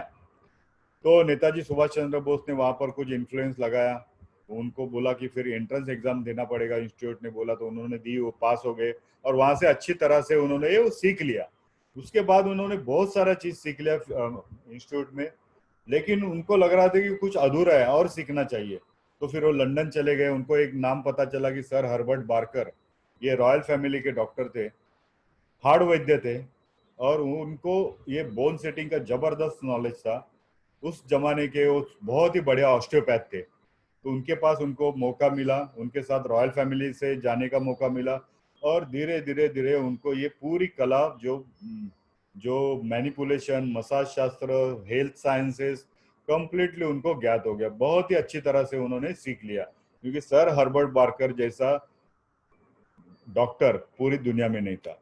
तो नेताजी सुभाष चंद्र बोस ने वहां पर कुछ इन्फ्लुएंस लगाया, उनको बोला कि फिर एंट्रेंस एग्जाम देना पड़ेगा, इंस्टीट्यूट ने बोला। तो उन्होंने दी, वो पास हो गए, और वहां से अच्छी तरह से उन्होंने ये सीख लिया। उसके बाद उन्होंने बहुत सारा चीज सीख लिया इंस्टीट्यूट में, लेकिन उनको लग रहा था कि कुछ अधूरा है और सीखना चाहिए। तो फिर वो लंदन चले गए। उनको एक नाम पता चला कि सर हर्बर्ट बार्कर, ये रॉयल फैमिली के डॉक्टर थे, हार्ड वैद्य थे, और उनको ये बोन सेटिंग का जबरदस्त नॉलेज था। उस जमाने के वो बहुत ही बढ़िया ऑस्टियोपैथ थे। तो उनके पास उनको मौका मिला, उनके साथ रॉयल फैमिली से जाने का मौका मिला, और धीरे धीरे धीरे उनको ये पूरी कला जो मैनिपुलेशन, मसाज शास्त्र, हेल्थ साइंसेस कंप्लीटली उनको ज्ञात हो गया। बहुत ही अच्छी तरह से उन्होंने सीख लिया, क्योंकि सर हर्बर्ट बार्कर जैसा डॉक्टर पूरी दुनिया में नहीं था।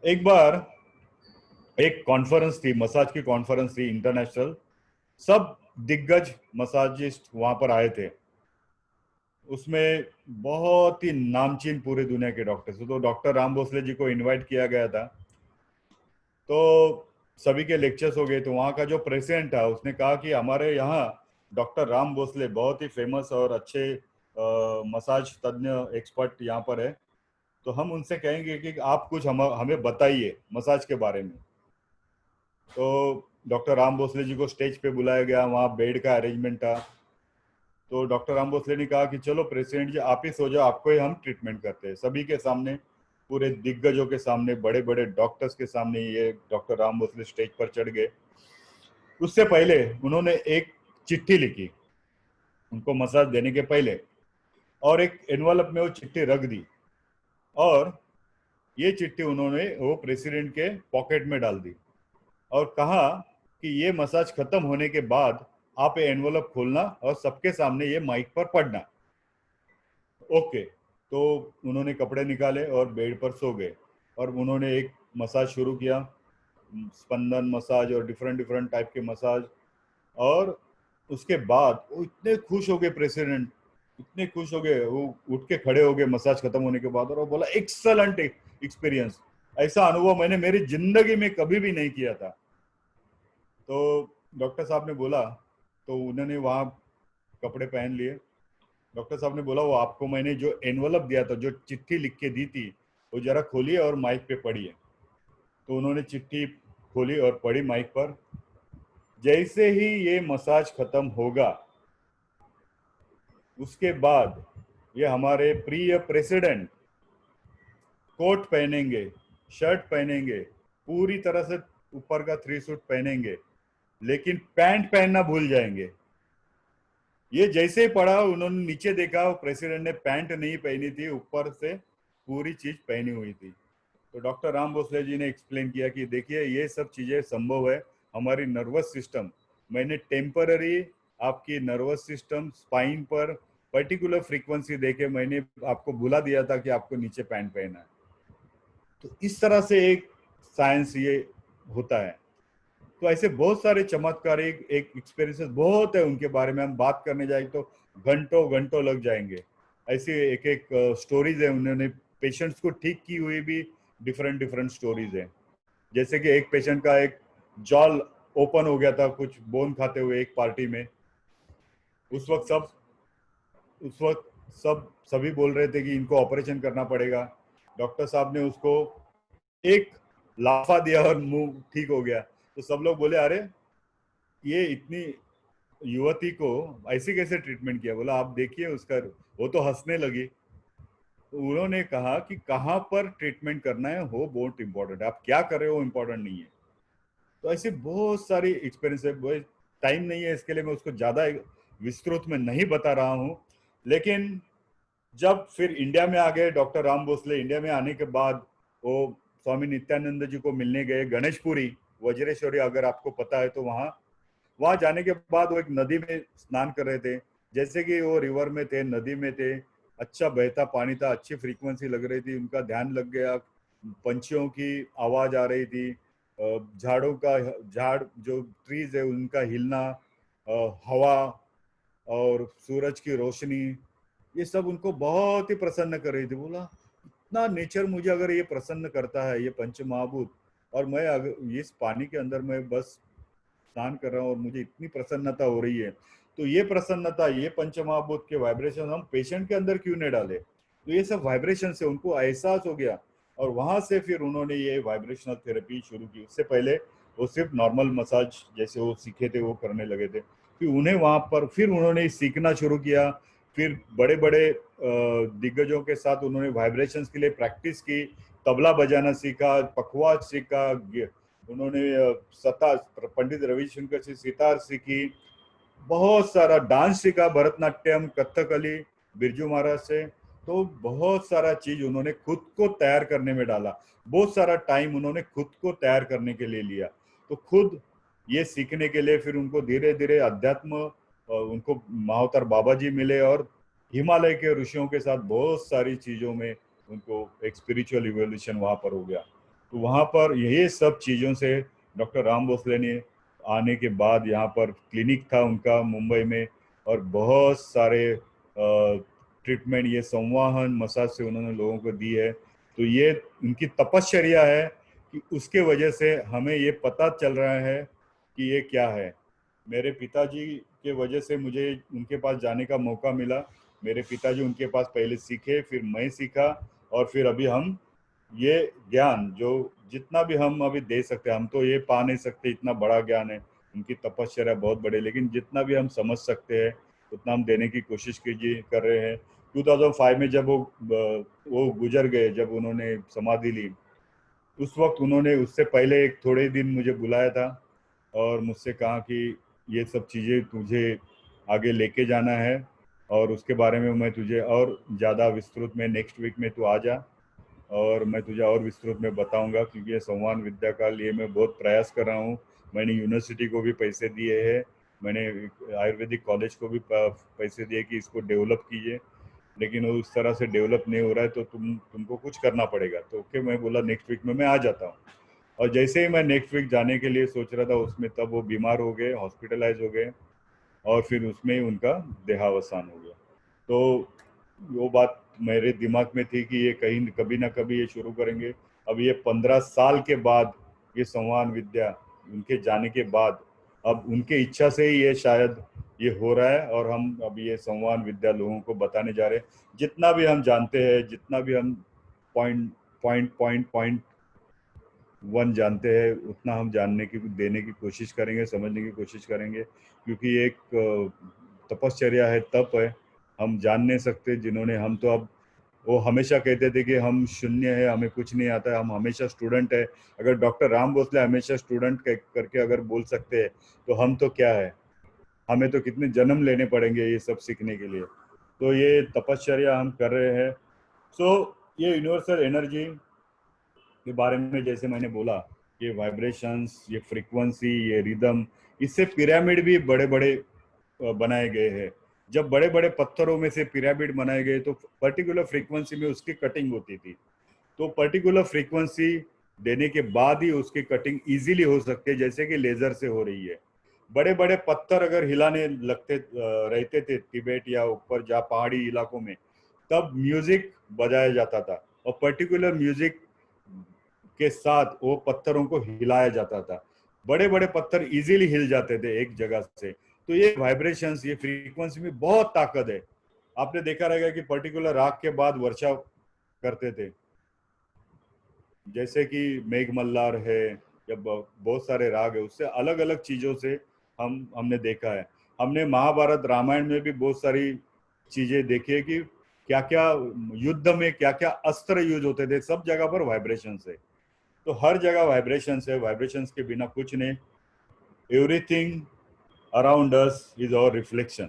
एक बार एक कॉन्फ्रेंस थी, मसाज की कॉन्फ्रेंस थी इंटरनेशनल, सब दिग्गज मसाजिस्ट वहां पर आए थे। उसमें बहुत ही नामचीन पूरी दुनिया के डॉक्टर थे। तो डॉक्टर राम भोसले जी को इनवाइट किया गया था। तो सभी के लेक्चर्स हो गए। तो वहाँ का जो प्रेसिडेंट था उसने कहा कि हमारे यहाँ डॉक्टर राम भोसले बहुत ही फेमस और अच्छे मसाज तज्ञ एक्सपर्ट यहाँ पर है, तो हम उनसे कहेंगे कि आप कुछ हमें बताइए मसाज के बारे में। तो डॉक्टर राम भोसले जी को स्टेज पे बुलाया गया, वहाँ बेड का अरेंजमेंट था। तो डॉक्टर राम भोसले ने कहा कि चलो प्रेसिडेंट जी आप ही सो जाओ, आपको ही हम ट्रीटमेंट करते हैं। सभी के सामने, पूरे दिग्गजों के सामने, बड़े बड़े डॉक्टर्स के सामने ये डॉक्टर राम भोसले स्टेज पर चढ़ गए। उससे पहले उन्होंने एक चिट्ठी लिखी उनको मसाज देने के पहले, और एक एनवलप में वो चिट्ठी रख दी, और ये चिट्ठी उन्होंने वो प्रेसिडेंट के पॉकेट में डाल दी और कहा कि ये मसाज खत्म होने के बाद आप ये एनवलप खोलना और सबके सामने ये माइक पर पढ़ना। ओके, तो उन्होंने कपड़े निकाले और बेड पर सो गए और उन्होंने एक मसाज शुरू किया, स्पंदन मसाज और डिफरेंट डिफरेंट टाइप के मसाज। और उसके बाद वो इतने खुश हो गए प्रेसिडेंट, इतने खुश हो गए, वो उठ के खड़े हो गए मसाज खत्म होने के बाद, और वो बोला एक्सलेंट एक्सपीरियंस, ऐसा अनुभव मैंने मेरी जिंदगी में कभी भी नहीं किया था। तो डॉक्टर साहब ने बोला, तो उन्होंने वहाँ कपड़े पहन लिए। डॉक्टर साहब ने बोला वो आपको मैंने जो एनवलप दिया था, जो चिट्ठी लिख के दी थी, वो जरा खोलिए और माइक पे पढ़िए। तो उन्होंने चिट्ठी खोली और पढ़ी माइक पर। जैसे ही ये मसाज खत्म होगा उसके बाद ये हमारे प्रिय प्रेसिडेंट कोट पहनेंगे, शर्ट पहनेंगे, पूरी तरह से ऊपर का 3 सूट पहनेंगे, लेकिन पैंट पहनना भूल जाएंगे। ये जैसे ही पढ़ा उन्होंने नीचे देखा, प्रेसिडेंट ने पैंट नहीं पहनी थी, ऊपर से पूरी चीज पहनी हुई थी। तो डॉक्टर राम भोसले जी ने एक्सप्लेन किया कि देखिए ये सब चीजें संभव है, हमारी नर्वस सिस्टम, मैंने टेम्पररी आपकी नर्वस सिस्टम स्पाइन पर पर्टिकुलर फ्रीक्वेंसी देके मैंने आपको बुला दिया था कि आपको नीचे पैंट पहनना है। तो इस तरह से एक साइंस ये होता है। तो ऐसे बहुत सारे चमत्कार, एक एक्सपीरियंसेस बहुत है, उनके बारे में हम बात करने जाए तो घंटों घंटों लग जाएंगे। ऐसी एक एक स्टोरीज है, उन्होंने पेशेंट्स को ठीक की हुई भी डिफरेंट डिफरेंट स्टोरीज है। जैसे कि एक पेशेंट का एक जॉल ओपन हो गया था कुछ बोन खाते हुए एक पार्टी में। उस वक्त सभी बोल रहे थे कि इनको ऑपरेशन करना पड़ेगा। डॉक्टर साहब ने उसको एक लाफा दिया और मुंह ठीक हो गया। तो सब लोग बोले अरे ये इतनी युवती को ऐसे कैसे ट्रीटमेंट किया? बोला आप देखिए उसका, वो तो हंसने लगी। तो उन्होंने कहा कि कहाँ पर ट्रीटमेंट करना है वो बहुत इंपॉर्टेंट है, आप क्या कर रहे हो इंपॉर्टेंट नहीं है। तो ऐसे बहुत सारी एक्सपीरियंस है, टाइम नहीं है इसके लिए मैं उसको ज्यादा विस्तृत में नहीं बता रहा हूँ। लेकिन जब फिर इंडिया में आ गए डॉक्टर राम भोसले, इंडिया में आने के बाद वो स्वामी नित्यानंद जी को मिलने गए गणेशपुरी, वज्रेश्वरी, अगर आपको पता है तो वहां जाने के बाद वो एक नदी में स्नान कर रहे थे। जैसे कि वो रिवर में थे, नदी में थे, अच्छा बहता पानी था, अच्छी फ्रीक्वेंसी लग रही थी, उनका ध्यान लग गया, पंछियों की आवाज आ रही थी, झाड़ जो ट्रीज है उनका हिलना, हवा और सूरज की रोशनी, ये सब उनको बहुत ही प्रसन्न कर रही थी। बोला इतना नेचर मुझे अगर ये प्रसन्न करता है, ये पंच महाभूत, और मैं अगर इस पानी के अंदर मैं बस स्नान कर रहा हूँ और मुझे इतनी प्रसन्नता हो रही है, तो ये प्रसन्नता, ये पंच महाभूत के वाइब्रेशन हम पेशेंट के अंदर क्यों नहीं डाले? तो ये सब वाइब्रेशन से उनको एहसास हो गया और वहां से फिर उन्होंने ये वाइब्रेशनल थेरेपी शुरू की। उससे पहले वो सिर्फ नॉर्मल मसाज जैसे वो सीखे थे वो करने लगे थे। फिर उन्हें वहां पर फिर उन्होंने सीखना शुरू किया। फिर बड़े बड़े दिग्गजों के साथ उन्होंने वाइब्रेशंस के लिए प्रैक्टिस की, तबला बजाना सीखा, पखवाज सीखा, उन्होंने सतार, पंडित रविशंकर से सितार सीखी, बहुत सारा डांस सीखा, भरतनाट्यम, कथकली, बिरजू महाराज से। तो बहुत सारा चीज उन्होंने खुद को तैयार करने में डाला, बहुत सारा टाइम उन्होंने खुद को तैयार करने के लिए लिया। तो खुद ये सीखने के लिए फिर उनको धीरे धीरे अध्यात्म, उनको महावतार बाबा जी मिले और हिमालय के ऋषियों के साथ बहुत सारी चीजों में उनको एक स्पिरिचुअल इवोल्यूशन वहां पर हो गया। तो वहां पर ये सब चीजों से डॉक्टर राम भोसले ने आने के बाद यहाँ पर क्लिनिक था उनका मुंबई में, और बहुत सारे ट्रीटमेंट ये संवाहन मसाज से उन्होंने लोगों को दी है। तो ये उनकी तपश्चर्या है कि उसके वजह से हमें ये पता चल रहा है कि ये क्या है। मेरे पिताजी के वजह से मुझे उनके पास जाने का मौका मिला। मेरे पिताजी उनके पास पहले सीखे, फिर मैं सीखा, और फिर अभी हम ये ज्ञान जो जितना भी हम अभी दे सकते हैं, हम तो ये पा नहीं सकते, इतना बड़ा ज्ञान है, उनकी तपस्या बहुत बड़े, लेकिन जितना भी हम समझ सकते हैं उतना हम देने की कोशिश कीजिए कर रहे हैं। 2005 में जब वो गुजर गए, जब उन्होंने समाधि ली, उस वक्त उन्होंने उससे पहले एक थोड़े दिन मुझे बुलाया था और मुझसे कहा कि ये सब चीज़ें तुझे आगे लेके जाना है और उसके बारे में मैं तुझे और ज़्यादा विस्तृत में नेक्स्ट वीक में तू आ जा और मैं तुझे और विस्तृत में बताऊंगा, क्योंकि ये संवाद विद्या का लिए मैं बहुत प्रयास कर रहा हूँ। मैंने यूनिवर्सिटी को भी पैसे दिए हैं, मैंने आयुर्वेदिक कॉलेज को भी पैसे दिए कि इसको डेवलप कीजिए, लेकिन वो उस तरह से डेवलप नहीं हो रहा है, तो तुमको कुछ करना पड़ेगा। तो ओके, मैं बोला नेक्स्ट वीक में मैं आ जाता हूँ। और जैसे ही मैं नेक्स्ट वीक जाने के लिए सोच रहा था, उसमें तब वो बीमार हो गए, हॉस्पिटलाइज हो गए और फिर उसमें ही उनका देहावसान हो गया। तो वो बात मेरे दिमाग में थी कि ये कहीं कभी ना कभी ये शुरू करेंगे। अब ये 15 साल के बाद ये संवाद विद्या उनके जाने के बाद अब उनके इच्छा से ही ये शायद ये हो रहा है और हम अब ये संवाद विद्या लोगों को बताने जा रहे हैं। जितना भी हम जानते हैं, जितना भी हम पॉइंट 1 जानते हैं, उतना हम जानने की देने की कोशिश करेंगे, समझने की कोशिश करेंगे, क्योंकि एक तपश्चर्या है, तप है, हम जान नहीं सकते। जिन्होंने हम तो अब वो हमेशा कहते थे कि हम शून्य है, हमें कुछ नहीं आता है, हम हमेशा स्टूडेंट है। अगर डॉक्टर राम भोसले हमेशा स्टूडेंट करके अगर बोल सकते हैं, तो हम तो क्या है, हमें तो कितने जन्म लेने पड़ेंगे ये सब सीखने के लिए। तो ये तपश्चर्या हम कर रहे हैं। सो ये यूनिवर्सल एनर्जी के बारे में जैसे मैंने बोला, ये वाइब्रेशंस, ये फ्रीक्वेंसी, ये रिदम, इससे पिरामिड भी बड़े बड़े बनाए गए हैं। जब बड़े बड़े पत्थरों में से पिरामिड बनाए गए तो पर्टिकुलर फ्रीक्वेंसी में उसकी कटिंग होती थी। तो पर्टिकुलर फ्रीक्वेंसी देने के बाद ही उसकी कटिंग इजीली हो सकती है, जैसे कि लेजर से हो रही है। बड़े बड़े पत्थर अगर हिलाने लगते रहते थे तिब्बत या ऊपर जहाँ पहाड़ी इलाकों में, तब म्यूजिक बजाया जाता था और पर्टिकुलर म्यूजिक के साथ वो पत्थरों को हिलाया जाता था। बड़े बड़े पत्थर इजीली हिल जाते थे एक जगह से। तो ये वाइब्रेशंस, ये फ्रीक्वेंसी में बहुत ताकत है। आपने देखा रहेगा कि पर्टिकुलर राग के बाद वर्षा करते थे, जैसे कि मेघ मल्हार है या बहुत सारे राग है, उससे अलग अलग चीजों से हमने देखा है। हमने महाभारत रामायण में भी बहुत सारी चीजें देखी है कि क्या क्या युद्ध में क्या क्या अस्त्र यूज होते थे, सब जगह पर वाइब्रेशन है। तो हर जगह वाइब्रेशन है, वाइब्रेशन के बिना कुछ नहीं। Everything around us is our reflection.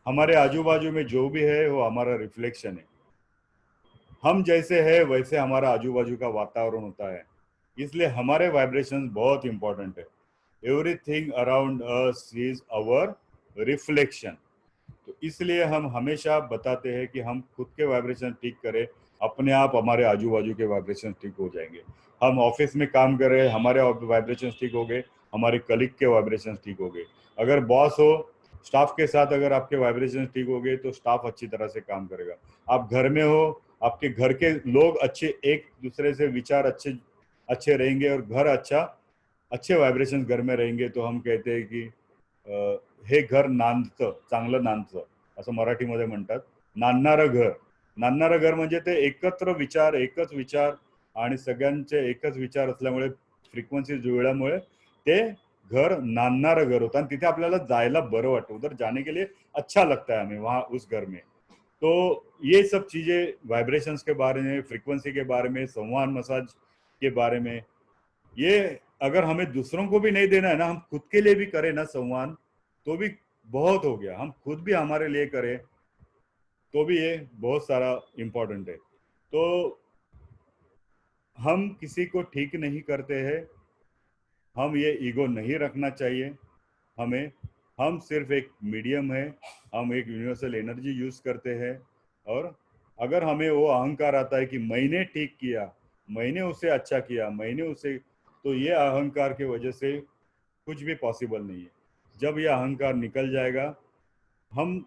हमारे आजू बाजू में जो भी है वो हमारा रिफ्लेक्शन है। हम जैसे है वैसे हमारा आजू बाजू का वातावरण होता है, इसलिए हमारे वाइब्रेशन बहुत इंपॉर्टेंट है। Everything around us is our reflection. तो इसलिए हम हमेशा बताते हैं कि हम खुद के वाइब्रेशन ठीक करें, अपने आप हमारे आजू बाजू के वाइब्रेशन ठीक हो जाएंगे। हम ऑफिस में काम कर रहे हैं, हमारे वाइब्रेशन ठीक हो गए, हमारे कलीग के वाइब्रेशन ठीक हो गए। अगर बॉस हो, स्टाफ के साथ अगर आपके वाइब्रेशन ठीक हो गए तो स्टाफ अच्छी तरह से काम करेगा। आप घर में हो, आपके घर के लोग अच्छे, एक दूसरे से विचार अच्छे रहेंगे और घर अच्छे वाइब्रेशन घर में रहेंगे, तो हम कहते हैं की हे घर नांदतं, चांगलं नांदतं असं मराठीमध्ये म्हणतात। नांदणारं घर, नांदणारं घर म्हणजे ते एकत्र विचार, एकच विचार आणि सगळ्यांचे एकच विचार असल्यामुळे, फ्रीक्वेंसी जुळल्यामुळे ते घर नांदणारं घर होतं आणि तिथे आपल्याला जायला बरं वाटतं, उधर जाने के लिए अच्छा लगता है हमें वहाँ उस घर में। तो ये सब चीजें वाइब्रेशंस के बारे में, फ्रीक्वेंसी के बारे में, संवाद मसाज के बारे में, ये अगर हमें दूसरों को भी नहीं देना है ना, हम खुद के लिए भी करें ना संवाद, तो भी बहुत हो गया। हम खुद भी हमारे लिए करें तो भी ये बहुत सारा इम्पोर्टेंट है। तो हम किसी को ठीक नहीं करते हैं, हम ये ईगो नहीं रखना चाहिए हमें। हम सिर्फ एक मीडियम है, हम एक यूनिवर्सल एनर्जी यूज करते हैं। और अगर हमें वो अहंकार आता है कि मैंने ठीक किया, मैंने उसे अच्छा किया, मैंने उसे, तो ये अहंकार की वजह से कुछ भी पॉसिबल नहीं है। जब यह अहंकार निकल जाएगा, हम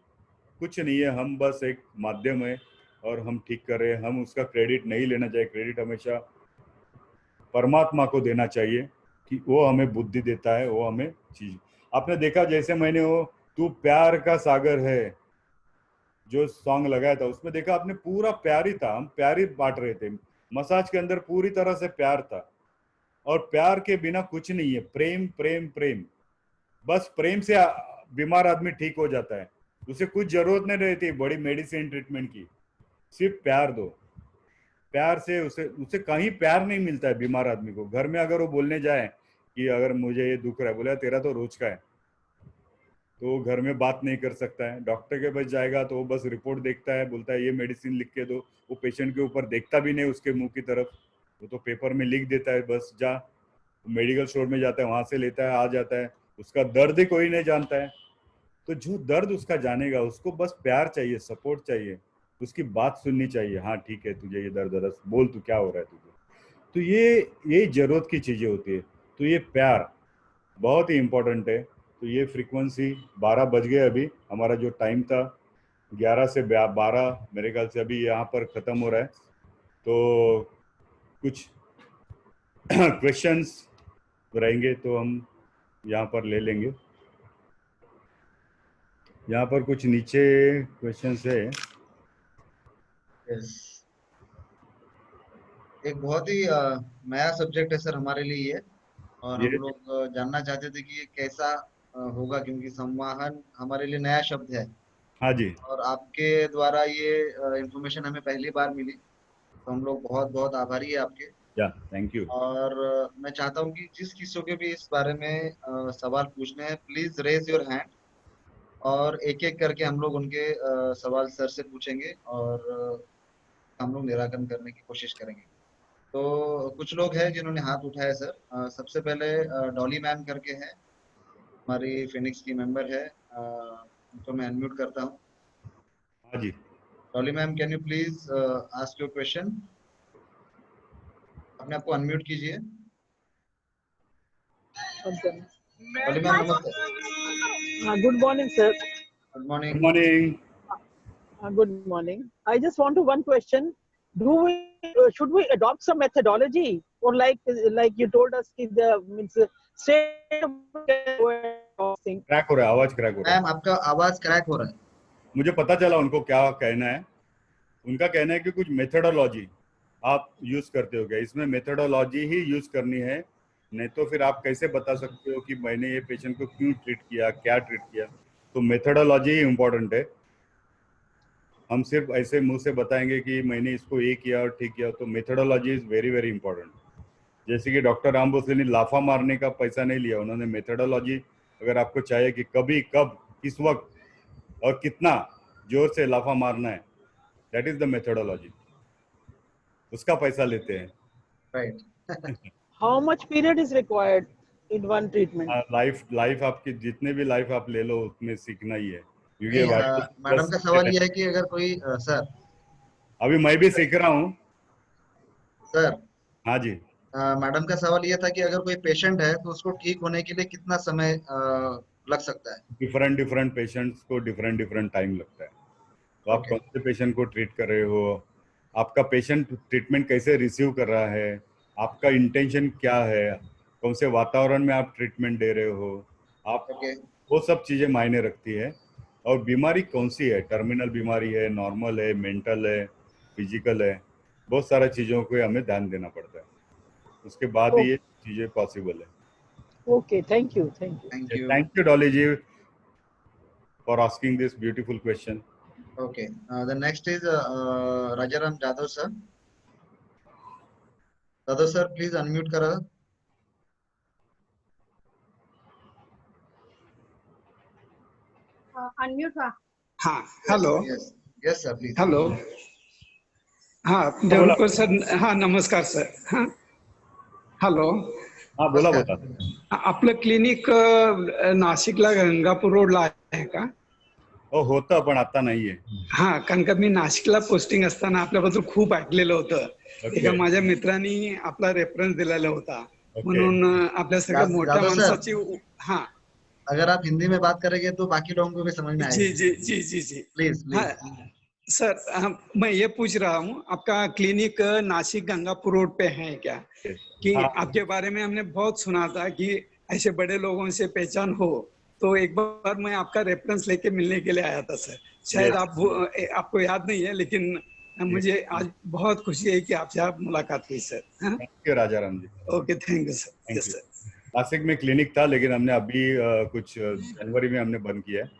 कुछ नहीं है, हम बस एक माध्यम है और हम ठीक कर रहे हैं। हम उसका क्रेडिट नहीं लेना चाहिए, क्रेडिट हमेशा परमात्मा को देना चाहिए कि वो हमें बुद्धि देता है, वो हमें चीज। आपने देखा जैसे मैंने वो तू प्यार का सागर है जो सॉन्ग लगाया था, उसमें देखा आपने पूरा प्यार ही था, हम प्यार ही बांट रहे थे। मसाज के अंदर पूरी तरह से प्यार था, और प्यार के बिना कुछ नहीं है। प्रेम प्रेम प्रेम, बस प्रेम से बीमार आदमी ठीक हो जाता है। उसे कुछ जरूरत नहीं रहती बड़ी मेडिसिन ट्रीटमेंट की, सिर्फ प्यार दो। प्यार से उसे कहीं प्यार नहीं मिलता है बीमार आदमी को। घर में अगर वो बोलने जाए कि अगर मुझे ये दुख रहा है, बोला तेरा तो रोज का है, तो वो घर में बात नहीं कर सकता है। डॉक्टर के पास जाएगा तो वो बस रिपोर्ट देखता है, बोलता है ये मेडिसिन लिख के दो। वो पेशेंट के ऊपर देखता भी नहीं उसके मुंह की तरफ, वो तो पेपर में लिख देता है बस जा। मेडिकल स्टोर में जाता है, वहां से लेता है, आ जाता है। उसका दर्द ही कोई नहीं जानता है। तो जो दर्द उसका जानेगा, उसको बस प्यार चाहिए, सपोर्ट चाहिए, उसकी बात सुननी चाहिए। हाँ ठीक है, तुझे ये दर्द है, बोल तू क्या हो रहा है तुझे। तो ये जरूरत की चीजें होती है। तो ये प्यार बहुत ही इम्पोर्टेंट है। तो ये फ्रीक्वेंसी 12 बज गए अभी। हमारा जो टाइम था 11 से 12 मेरे ख्याल से अभी यहाँ पर खत्म हो रहा है। तो कुछ क्वेश्चंस रहेंगे तो हम यहाँ पर ले लेंगे। यहाँ पर कुछ नीचे क्वेश्चंस है। yes. एक बहुत ही नया सब्जेक्ट है सर हमारे लिए ये, और हम लोग जानना चाहते थे कि ये कैसा होगा, क्योंकि संवाहन हमारे लिए नया शब्द है। हाँ जी। और आपके द्वारा ये इंफॉर्मेशन हमें पहली बार मिली, तो हम लोग बहुत बहुत आभारी है आपके। Thank you. और मैं चाहता हूँ कि जिस किसी के भी इस बारे में सवाल पूछने हैं, प्लीज रेज योर हैंड, और एक एक करके हम लोग उनके सवाल सर से पूछेंगे और हम लोग निराकरण करने की कोशिश करेंगे। तो कुछ लोग हैं जिन्होंने हाथ उठाया सर। सबसे पहले डॉली मैम करके हैं, हमारी फिनिक्स की मेंबर है, उनको मैं अनम्यूट करता हूँ। हाँ जी। Dolly ma'am, can you please ask your question. अपने आपको अनम्यूट कीजिए। डॉली मैम नमस्ते। Good morning, sir. Good morning. Good morning. Good morning. I just want to one question. Should we adopt some methodology, or like you told us the means state thing? Crack हो रहा है, आवाज crack हो रहा है। Ma'am आपका आवाज crack हो रहा है। मुझे पता चला उनको क्या कहना है। उनका कहना है कि कुछ मेथोडोलॉजी आप यूज करते हो क्या, इसमें मेथोडोलॉजी ही यूज करनी है, नहीं तो फिर आप कैसे बता सकते हो कि मैंने ये पेशेंट को क्यों ट्रीट किया, क्या ट्रीट किया। तो मेथोडोलॉजी ही इम्पोर्टेंट है। हम सिर्फ ऐसे मुंह से बताएंगे कि मैंने इसको ये किया और ठीक किया, तो methodology is very very important. जैसे कि डॉक्टर राम भोसले ने लाफा मारने का पैसा नहीं लिया, उन्होंने मेथोडोलॉजी, अगर आपको चाहिए कि कभी कब किस वक्त और कितना जोर से लाफा मारना है, दैट इज द मेथोडोलॉजी, उसका पैसा लेते हैं। Right. How much period is required in one treatment? Life आपकी जितने भी लाइफ आप ले लो उसमें सीखना ही है। मैडम का सवाल ये है कि अगर कोई सर, अभी मैं भी सीख रहा हूँ सर। हाँ जी। मैडम का सवाल ये था कि अगर कोई पेशेंट है तो उसको ठीक होने के लिए कितना समय लग सकता है। डिफरेंट पेशेंट्स को डिफरेंट टाइम लगता है। तो आप कौन से पेशेंट को ट्रीट कर रहे हो, आपका पेशेंट ट्रीटमेंट कैसे रिसीव कर रहा है, आपका इंटेंशन क्या है, कौन से वातावरण में आप ट्रीटमेंट दे रहे हो, आप वो सब चीजें मायने रखती है। और बीमारी कौन सी है, टर्मिनल बीमारी है, नॉर्मल है, मेंटल है, फिजिकल है, बहुत सारा चीजों को हमें ध्यान देना पड़ता है, उसके बाद ही ये चीजें पॉसिबल है। Okay, thank you. Thank you Dolly ji for asking this beautiful question. Okay, the next is Rajaram Jadhav sir. Jadhav sir, please unmute kara. Unmute. हाँ, hello. Yes sir, please. Hello. हाँ Devkar sir, हाँ नमस्कार sir. हाँ hello. हाँ बोला बोला। आपलं clinic नाशिकला गंगापूर रोडला आहे का? हो होतं पण आता नाहीये। हा, कारण का मी नाशिकला पोस्टिंग असताना आपल्याबद्दल खूप ऐकलेलं होतं। एका माझ्या मित्रांनी आपला रेफरन्स दिलेला होता, म्हणून आपल्या सगळ्या मोठ्या माणसाची। हाँ, अगर आप हिंदी में बात करेंगे तो बाकी लोगों को भी समझ में आएगा। जी जी जी जी जी प्लीज प्लीज। सर मैं ये पूछ रहा हूँ, आपका क्लिनिक नासिक गंगापुर रोड पे है क्या? कि आपके बारे में हमने बहुत सुना था कि ऐसे बड़े लोगों से पहचान हो, तो एक बार मैं आपका रेफरेंस लेके मिलने के लिए आया था सर। शायद आपको याद नहीं है, लेकिन मुझे आज बहुत खुशी है कि आपसे आप मुलाकात हुई sir. Thank you Rajaram ji. Okay, thank you sir. Yes sir. Nashik में क्लिनिक था, लेकिन हमने अभी कुछ जनवरी में हमने बंद किया है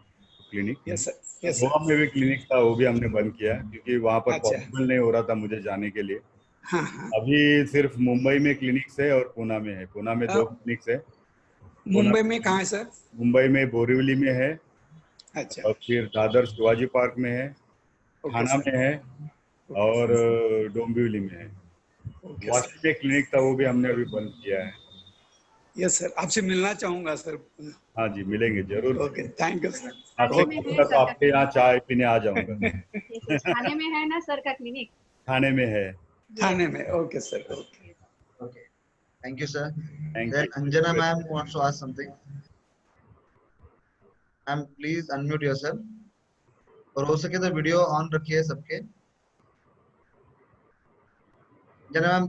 clinic. Yes sir. Yes Goa में भी क्लिनिक था, वो भी हमने बंद किया है क्योंकि वहाँ पर अच्छा। पॉसिबल नहीं हो रहा था मुझे जाने के लिए। हाँ हाँ। अभी सिर्फ मुंबई में क्लिनिक्स है और पूना में है। पूना में 2 क्लिनिक्स है। मुंबई में कहाँ है सर? मुंबई में बोरिवली में है। अच्छा। और फिर दादर शिवाजी पार्क में है, थाना में है और डोंबिवली में है। वाशी में क्लिनिक था, वो भी हमने अभी बंद किया है। यस सर, आपसे मिलना चाहूंगा सर। हाँ जी, मिलेंगे जरूर। Okay, thank you sir. तो आपके यहाँ चाय पीने आ जाऊंगा। थाने में है ना सर का क्लिनिक? थाने में है। थाने में। Okay sir. Okay. Okay. Thank you, sir. Thank Then you. Anjana ma'am wants to ask something. Ma'am, please unmute yourself. और हो सके तो वीडियो ऑन रखिए सबके। अंजना मैम,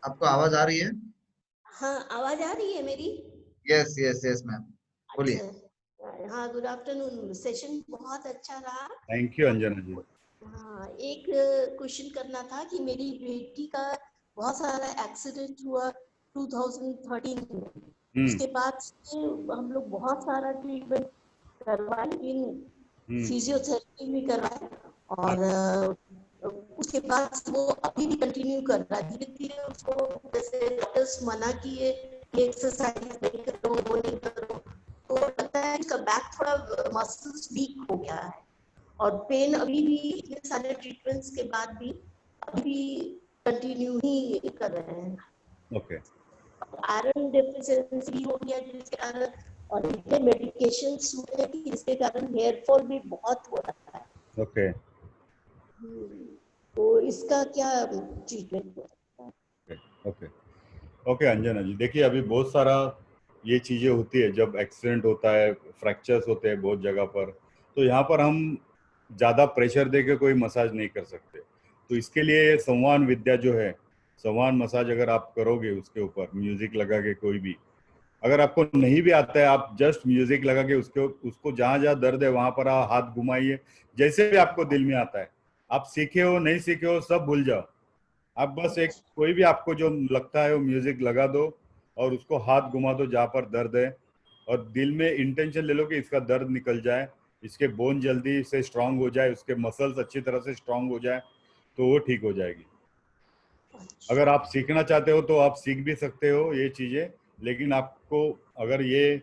आपको आवाज आ रही है? हाँ, आवाज आ रही है मेरी? यस यस यस मैम, बोलिए। हाँ, गुड आफ्टरनून। सेशन बहुत अच्छा रहा। थैंक यू अंजना जी। हाँ, एक क्वेश्चन करना था कि मेरी बेटी का बहुत सारा एक्सीडेंट हुआ 2013 में। उसके बाद से हम लोग बहुत सारा ट्रीटमेंट करवाए, फिजियोथेरेपी भी करवाए और उसके बाद वो अभी भी कंटिन्यू कर रहा है। धीरे धीरे उसको जैसे डॉक्टर्स मना किए एक्सरसाइज नहीं करो, वो नहीं करो, तो लगता है इसका बैक थोड़ा मसल्स वीक हो गया है और पेन अभी भी इतने सारे ट्रीटमेंट्स के बाद भी अभी कंटिन्यू ही कर रहे हैं। ओके। आयरन डेफिशिएंसी हो गया जिसके कारण और इतने मेडिकेशंस हुए हैं कि इसके कारण हेयर फॉल भी बहुत हो रहा है। ओके। तो इसका क्या ट्रीटमेंट हो सकता है? ओके ओके अंजना जी, देखिए अभी बहुत सारा ये चीजें होती है जब एक्सीडेंट होता है, फ्रैक्चर्स होते हैं बहुत जगह पर, तो यहाँ पर हम ज़्यादा प्रेशर देके कोई मसाज नहीं कर सकते। तो इसके लिए संवान विद्या जो है, संवान मसाज अगर आप करोगे उसके ऊपर म्यूजिक लगा के, कोई भी अगर आपको नहीं भी आता है, आप जस्ट म्यूजिक लगा के उसको जहाँ जहाँ दर्द है वहाँ पर आप हाथ घुमाइए, जैसे भी आपको दिल में आता है। आप सीखे हो नहीं सीखे हो सब भूल जाओ, आप बस एक कोई भी आपको जो लगता है वो म्यूजिक लगा दो और उसको हाथ घुमा दो जहाँ पर दर्द है, और दिल में इंटेंशन ले लो कि इसका दर्द निकल जाए, इसके बोन जल्दी से स्ट्रांग हो जाए, उसके मसल्स अच्छी तरह से स्ट्रांग हो जाए, तो वो ठीक हो जाएगी। अगर आप सीखना चाहते हो तो आप सीख भी सकते हो ये चीज़ें, लेकिन आपको अगर ये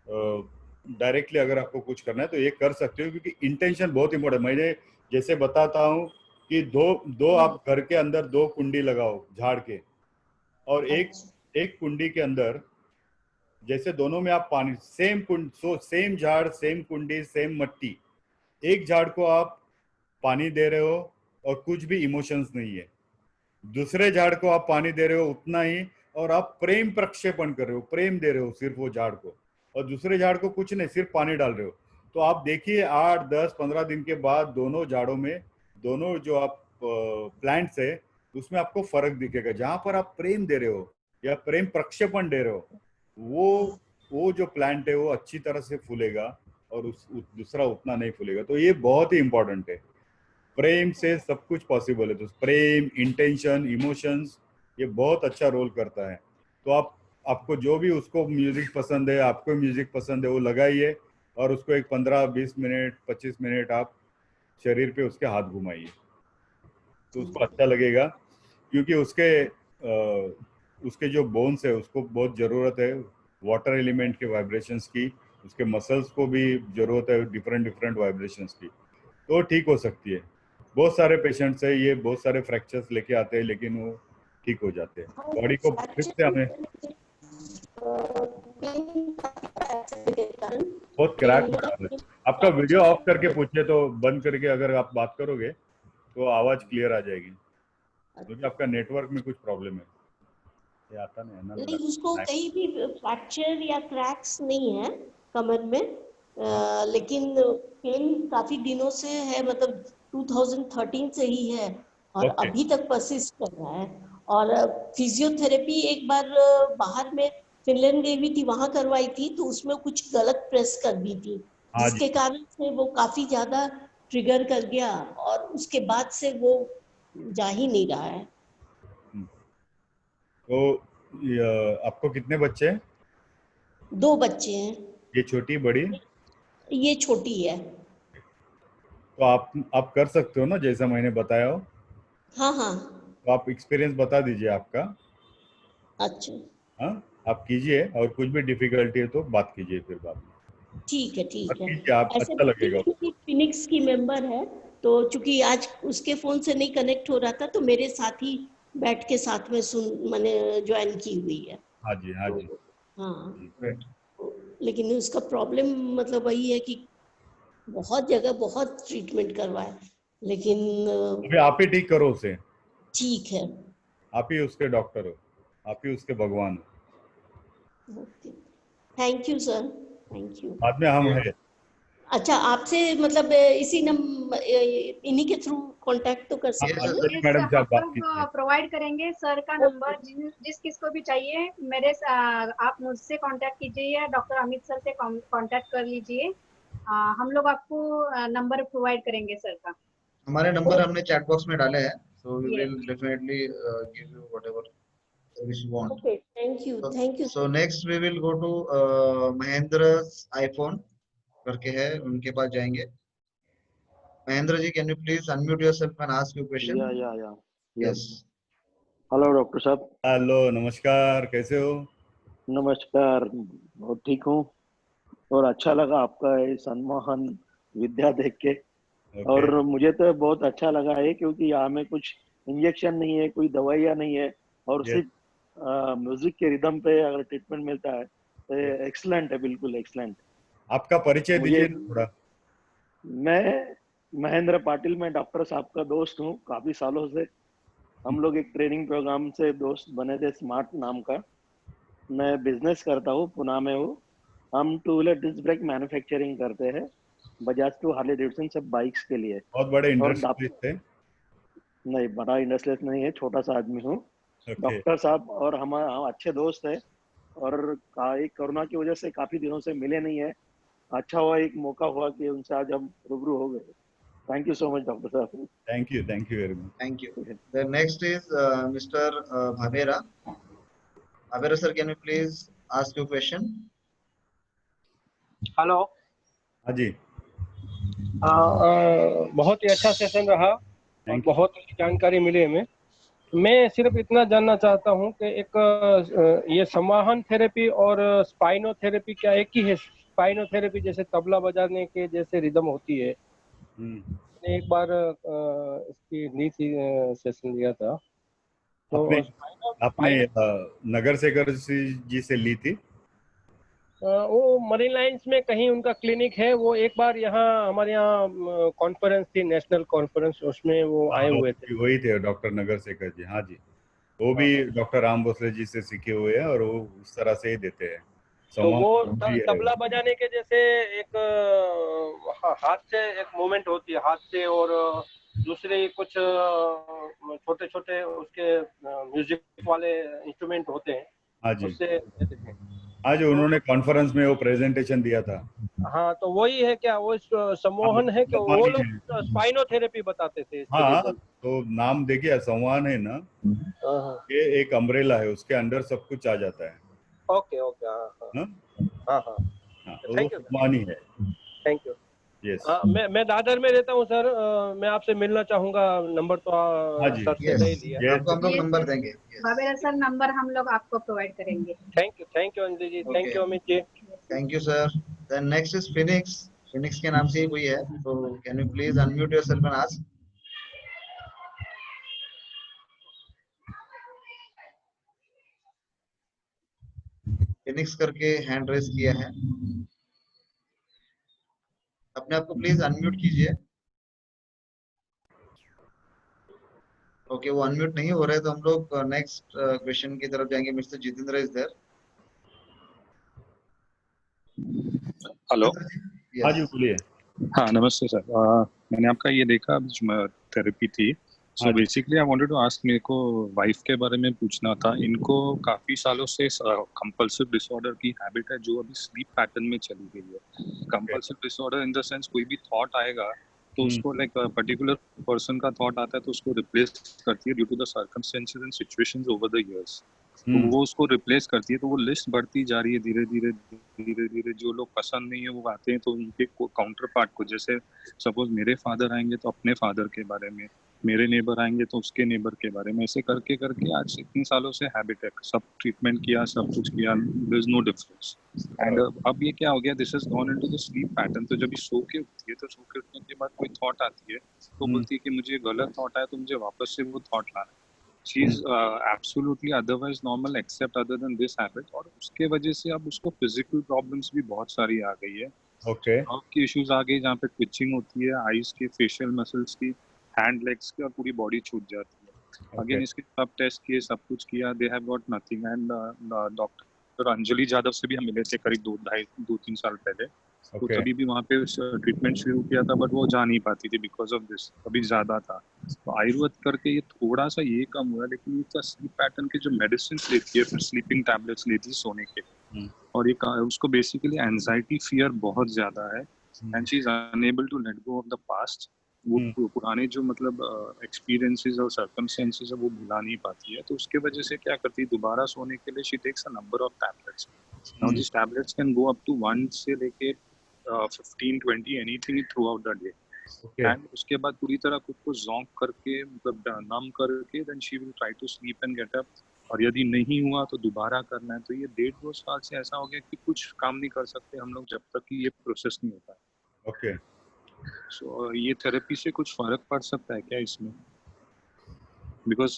डायरेक्टली अगर आपको कुछ करना है तो ये कर सकते हो, क्योंकि इंटेंशन बहुत इंपॉर्टेंट। मैंने जैसे बताता हूँ कि दो आप घर के अंदर 2 कुंडी लगाओ झाड़ के, और एक कुंडी के अंदर जैसे दोनों में आप पानी, सेम झाड़, सेम कुंडी, सेम मट्टी, एक झाड़ को आप पानी दे रहे हो और कुछ भी इमोशंस नहीं है, दूसरे झाड़ को आप पानी दे रहे हो उतना ही और आप प्रेम प्रक्षेपण कर रहे हो, प्रेम दे रहे हो सिर्फ वो झाड़ को, और दूसरे झाड़ को कुछ नहीं, सिर्फ पानी डाल रहे हो। तो आप देखिए 8, 10, 15 दिन के बाद दोनों झाड़ों में, दोनों जो आप प्लांट्स है उसमें आपको फर्क दिखेगा। जहां पर आप प्रेम दे रहे हो या प्रेम प्रक्षेपण दे रहे हो, वो जो प्लांट है वो अच्छी तरह से फूलेगा और दूसरा उतना नहीं फूलेगा। तो ये बहुत ही इंपॉर्टेंट है, प्रेम से सब कुछ पॉसिबल है। तो प्रेम, इंटेंशन, इमोशंस, ये बहुत अच्छा रोल करता है। तो आपको जो भी उसको म्यूजिक पसंद है, आपको म्यूजिक पसंद है, वो लगाइए और उसको एक 15, 20 मिनट, 25 मिनट आप शरीर पे उसके हाथ घुमाइए, तो उसको अच्छा लगेगा, क्योंकि उसके जो बोन्स है उसको बहुत ज़रूरत है वाटर एलिमेंट के वाइब्रेशंस की, उसके मसल्स को भी ज़रूरत है डिफरेंट वाइब्रेशंस की, तो ठीक हो सकती है। बहुत सारे पेशेंट्स है ये बहुत सारे फ्रैक्चर्स लेके आते हैं, लेकिन वो ठीक हो जाते हैं। बॉडी को फिर से हमें बहुत क्रैक। आपका वीडियो ऑफ करके पूछे तो बंद करके अगर आप बात करोगे तो आवाज क्लियर आ जाएगी, क्योंकि आपका नेटवर्क में कुछ प्रॉब्लम है। ये आता नहीं है ना, नहीं उसको कहीं भी फ्रैक्चर या क्रैक्स नहीं है कमर में, लेकिन पेन काफी दिनों से है, मतलब 2013 से ही है और अभी तक परसिस्ट कर रहा है। और फिजियोथेरेपी एक बार बाहर में फिनलैंड गई हुई थी, वहां करवाई थी, तो उसमें कुछ गलत प्रेस कर दी थी, जिसके कारण से वो काफी ज्यादा ट्रिगर कर गया और उसके बाद से वो जा ही नहीं रहा है। तो आपको कितने बच्चे हैं? 2 बच्चे हैं। ये छोटी बड़ी? ये छोटी है। तो आप कर सकते हो ना जैसा मैंने बताया हो। हाँ हाँ। तो आप एक्सपीरियंस बता दीजिए आपका। अच्छा हाँ, आप कीजिए और कुछ भी डिफिकल्टी है तो बात कीजिए फिर बाद में। ठीक है ठीक है। कीजिए आप, ऐसे अच्छा लगेगा। फिनिक्स की मेंबर है, तो चूंकि आज उसके फोन से नहीं कनेक्ट हो रहा था तो मेरे साथ ही बैठ के साथ में मैंने ज्वाइन की हुई है। हाँ जी हाँ जी। हाँ, लेकिन उसका प्रॉब्लम मतलब वही है कि बहुत जगह बहुत ट्रीटमेंट करवाए, लेकिन अभी आप ही ठीक करो उसे। ठीक है। आप ही उसके डॉक्टर हो, आप ही उसके भगवान हो। Thank you sir, thank you. बाद में हम हैं। अच्छा, आपसे मतलब इसी इन्हीं के थ्रू कांटेक्ट तो कर सकते हैं? मैडम से आप बात हम कीजिए। प्रोवाइड करेंगे सर का नंबर, जिस किसको भी चाहिए आप मुझसे कांटेक्ट कीजिए, डॉक्टर अमित सर से कांटेक्ट कर लीजिए। हम लोग आपको नंबर प्रोवाइड करेंगे सर का। हमारे नंबर हमने चैट बॉक्स में डाले हैं, so we will definitely give you whatever service you want. Okay, thank you, thank you. So next we will go to Mahendra's iPhone करके है, उनके पास जाएंगे। Mahendra ji, can you please unmute yourself and ask your question? Yeah. Yes. Hello doctor साहब। Hello, नमस्कार, कैसे हो? नमस्कार, बहुत ठीक हूँ और अच्छा लगा आपका ये सम्मोहन विद्या देख के। और मुझे तो बहुत अच्छा लगा है क्योंकि यहाँ में कुछ इंजेक्शन नहीं है, कोई दवाइयाँ नहीं है और सिर्फ म्यूजिक के रिदम पे अगर ट्रीटमेंट मिलता है तो एक्सलेंट है, बिल्कुल एक्सलेंट। आपका परिचय दीजिए थोड़ा। मैं महेंद्र पाटिल, मैं डॉक्टर साहब का दोस्त हूँ काफी सालों से। हम लोग एक ट्रेनिंग प्रोग्राम से दोस्त बने थे, स्मार्ट नाम का। मैं बिजनेस करता हूँ, पुणे में हूँ। हम 2 व्हीलर डिस्क ब्रेक मैन्युफैक्चरिंग करते हैं, बजाज टू हार्ले डेविडसन सब बाइक्स के लिए। बहुत बड़े इंडस्ट्रियलिस्ट थे? नहीं, बड़ा इंडस्ट्रियलिस्ट नहीं है, छोटा सा आदमी हूँ। डॉक्टर साहब और हम अच्छे दोस्त हैं और एक कोरोना की वजह से काफी दिनों से मिले नहीं है। अच्छा हुआ, एक मौका हुआ कि उनसे आज हम रूबरू हो गए। Thank you so much doctor साहब। Thank you very much. Thank you. The next is Mr. Bhavera. Bhavera sir, can you please ask your question? Hello. हाँ जी। बहुत ही अच्छा सेशन रहा और बहुत ही जानकारी मिली हमें। मैं सिर्फ इतना जानना चाहता हूँ कि एक ये संवाहन थेरेपी और स्पाइनोथेरेपी क्या एक ही है? स्पाइनोथेरेपी जैसे तबला बजाने के जैसे रिदम होती है, मैंने एक बार इसकी ली थी, सेशन लिया था। तो आपने नगर शेखर जी से ली थी? वो मरीन लाइंस में कहीं उनका क्लिनिक है। वो एक बार यहाँ हमारे यहाँ कॉन्फ्रेंस थी, नेशनल कॉन्फ्रेंस, उसमें वो आए हुए थे। वही थे डॉक्टर नगर शेखर जी। हाँ जी, वो भी डॉक्टर राम भोसले जी से सीखे हुए हैं और वो उस तरह से ही देते हैं। तो वो तबला बजाने के जैसे एक हाथ से एक मूवमेंट होती है, हाथ से, और दूसरे कुछ छोटे छोटे उसके म्यूजिक वाले इंस्ट्रूमेंट होते हैं। हाँ जी, उससे आज उन्होंने कॉन्फ्रेंस में वो प्रेजेंटेशन दिया था। हाँ, तो वही है क्या? वो सम्मोहन है कि वो लोग स्पाइनोथेरेपी बताते थे? हाँ, तो नाम देखिए, संवाहन है ना, ये एक अम्ब्रेला है, उसके अंदर सब कुछ आ जाता है। ओके। हाँ, थैंक यू। संवाहनी है। Thank you. यस। मैं दादर में रहता हूँ सर। मैं आपसे मिलना चाहूँगा। नंबर तो सर से ले लिया। आपको हम लोग नंबर देंगे। बाबेरा सर, नंबर हम लोग आपको प्रोवाइड करेंगे। Thank you Anjali ji, thank you Amit ji. Thank you sir. Then next is Phoenix. Phoenix के नाम से ही कोई है, तो can you please unmute yourself and ask. Phoenix करके हैंड रेज किया है, अपने आप को प्लीज अनम्यूट कीजिए। ओके, वो अनम्यूट नहीं हो रहा है, तो हम लोग नेक्स्ट क्वेश्चन की तरफ जाएंगे। Mister Jitendra is there. Hello. हाँ जी, बोलिए। हाँ, नमस्ते सर। मैंने आपका ये देखा थेरेपी थी। So basically I wanted to ask, मेरे को वाइफ के बारे में पूछना था। इनको काफ़ी सालों से कंपल्सिव डिसऑर्डर की हैबिट है जो अभी स्लीप पैटर्न में चली गई है। Compulsive disorder in the sense, कोई भी थॉट आएगा तो उसको लाइक पर्टिकुलर पर्सन का थॉट आता है तो उसको रिप्लेस करती है due to the circumstances and situations over the years. तो वो उसको रिप्लेस करती है, तो वो लिस्ट बढ़ती जा रही है धीरे धीरे धीरे धीरे। जो लोग पसंद नहीं है वो आते हैं तो उनके काउंटर पार्ट को, जैसे सपोज मेरे फादर आएंगे तो अपने फादर के बारे में, मेरे नेबर आएंगे तो उसके नेबर के बारे में, ऐसे करके करके आज इतने सालों से हैबिट है। सब ट्रीटमेंट किया, सब कुछ किया, there is no difference. And अब ये क्या हो गया, this is gone into the sleep pattern. तो जब ये सो के उठती है तो सो के उठने के बाद कोई थॉट आती है तो बोलती है कि मुझे गलत थॉट आया तो मुझे वापस से वो थॉट लाना है। She is absolutely otherwise normal except other than this habit, और उसके वजह से अब उसको physical problems भी बहुत सारी आ गई है। ओके की इश्यूज आ गई जहाँ पे ट्विचिंग होती है, आईज के, फेशियल मसल्स की, हैंड लेग्स की, और पूरी बॉडी छूट जाती है। अगेन इसके सब टेस्ट किए, सब कुछ किया, they have got nothing. And doctor Anjali Yadav से भी हम मिले थे करीब 2-3 साल पहले। तो तभी भी वहाँ पे ट्रीटमेंट शुरू किया था, बट वो जा नहीं पाती थी बिकॉज ऑफ दिस, अभी ज्यादा था। तो आयुर्वेद करके ये थोड़ा सा ये कम हुआ, लेकिन इसका स्लीप पैटर्न के जो मेडिसिन लेती है, फिर स्लीपिंग टैबलेट्स लेती है सोने के, और ये उसको बेसिकली एंजाइटी फियर बहुत ज्यादा है, and she is unable to let go of the past. वो पुराने जो मतलब एक्सपीरियंसेस और सर्कमस्टेंसेस है वो भुला नहीं पाती है। तो उसके वजह से क्या करती है, दोबारा सोने के लिए she takes a number of tablets. Now this tablets can go up to 1 से लेके 15-20 anything throughout the day. And उसके बाद पूरी तरह खुद को जोंक करके, मतलब नम करके, then she will try to sleep and get up. और यदि नहीं हुआ तो दोबारा करना है। तो ये 1.5-2 साल से ऐसा हो गया कि कुछ काम नहीं कर सकते हम लोग जब तक कि ये प्रोसेस नहीं होता है। ओके सो ये थेरेपी से कुछ फर्क पड़ सकता है क्या इसमें? बिकॉज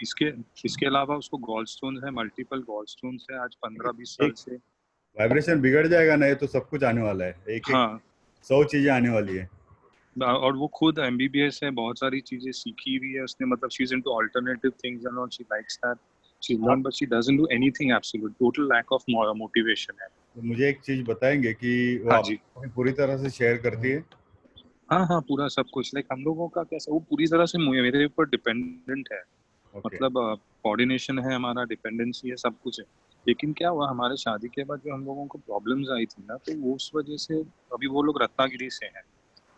इसके अलावा उसको गॉल स्टोन है, मल्टीपल गॉल स्टोन है आज 15-20 साल से। वाइब्रेशन बिगड़ जाएगा ना, ये तो सब कुछ आने वाला है, एक 100 चीजें आने वाली है। और वो खुद MBBS है, बहुत सारी चीजें सीखी हुई है उसने, मतलब she is into alternative things and all, she likes that, she learn, but she doesn't do anything absolute, total lack of motivation है। तो मुझे एक चीज बताएंगे कि वो आपको पूरी तरह से शेयर करती है? हाँ, पूरा सब कुछ। लाइक हम लोगों का कैसा, वो पूरी तरह से मेरे ऊपर डिपेंडेंट है। मतलब कोऑर्डिनेशन है हमारा, डिपेंडेंसी है, सब कुछ है। लेकिन क्या हुआ, हमारे शादी के बाद जो हम लोगों को प्रॉब्लम्स आई थी ना, तो वो उस वजह से, अभी वो लोग रत्नागिरी से हैं,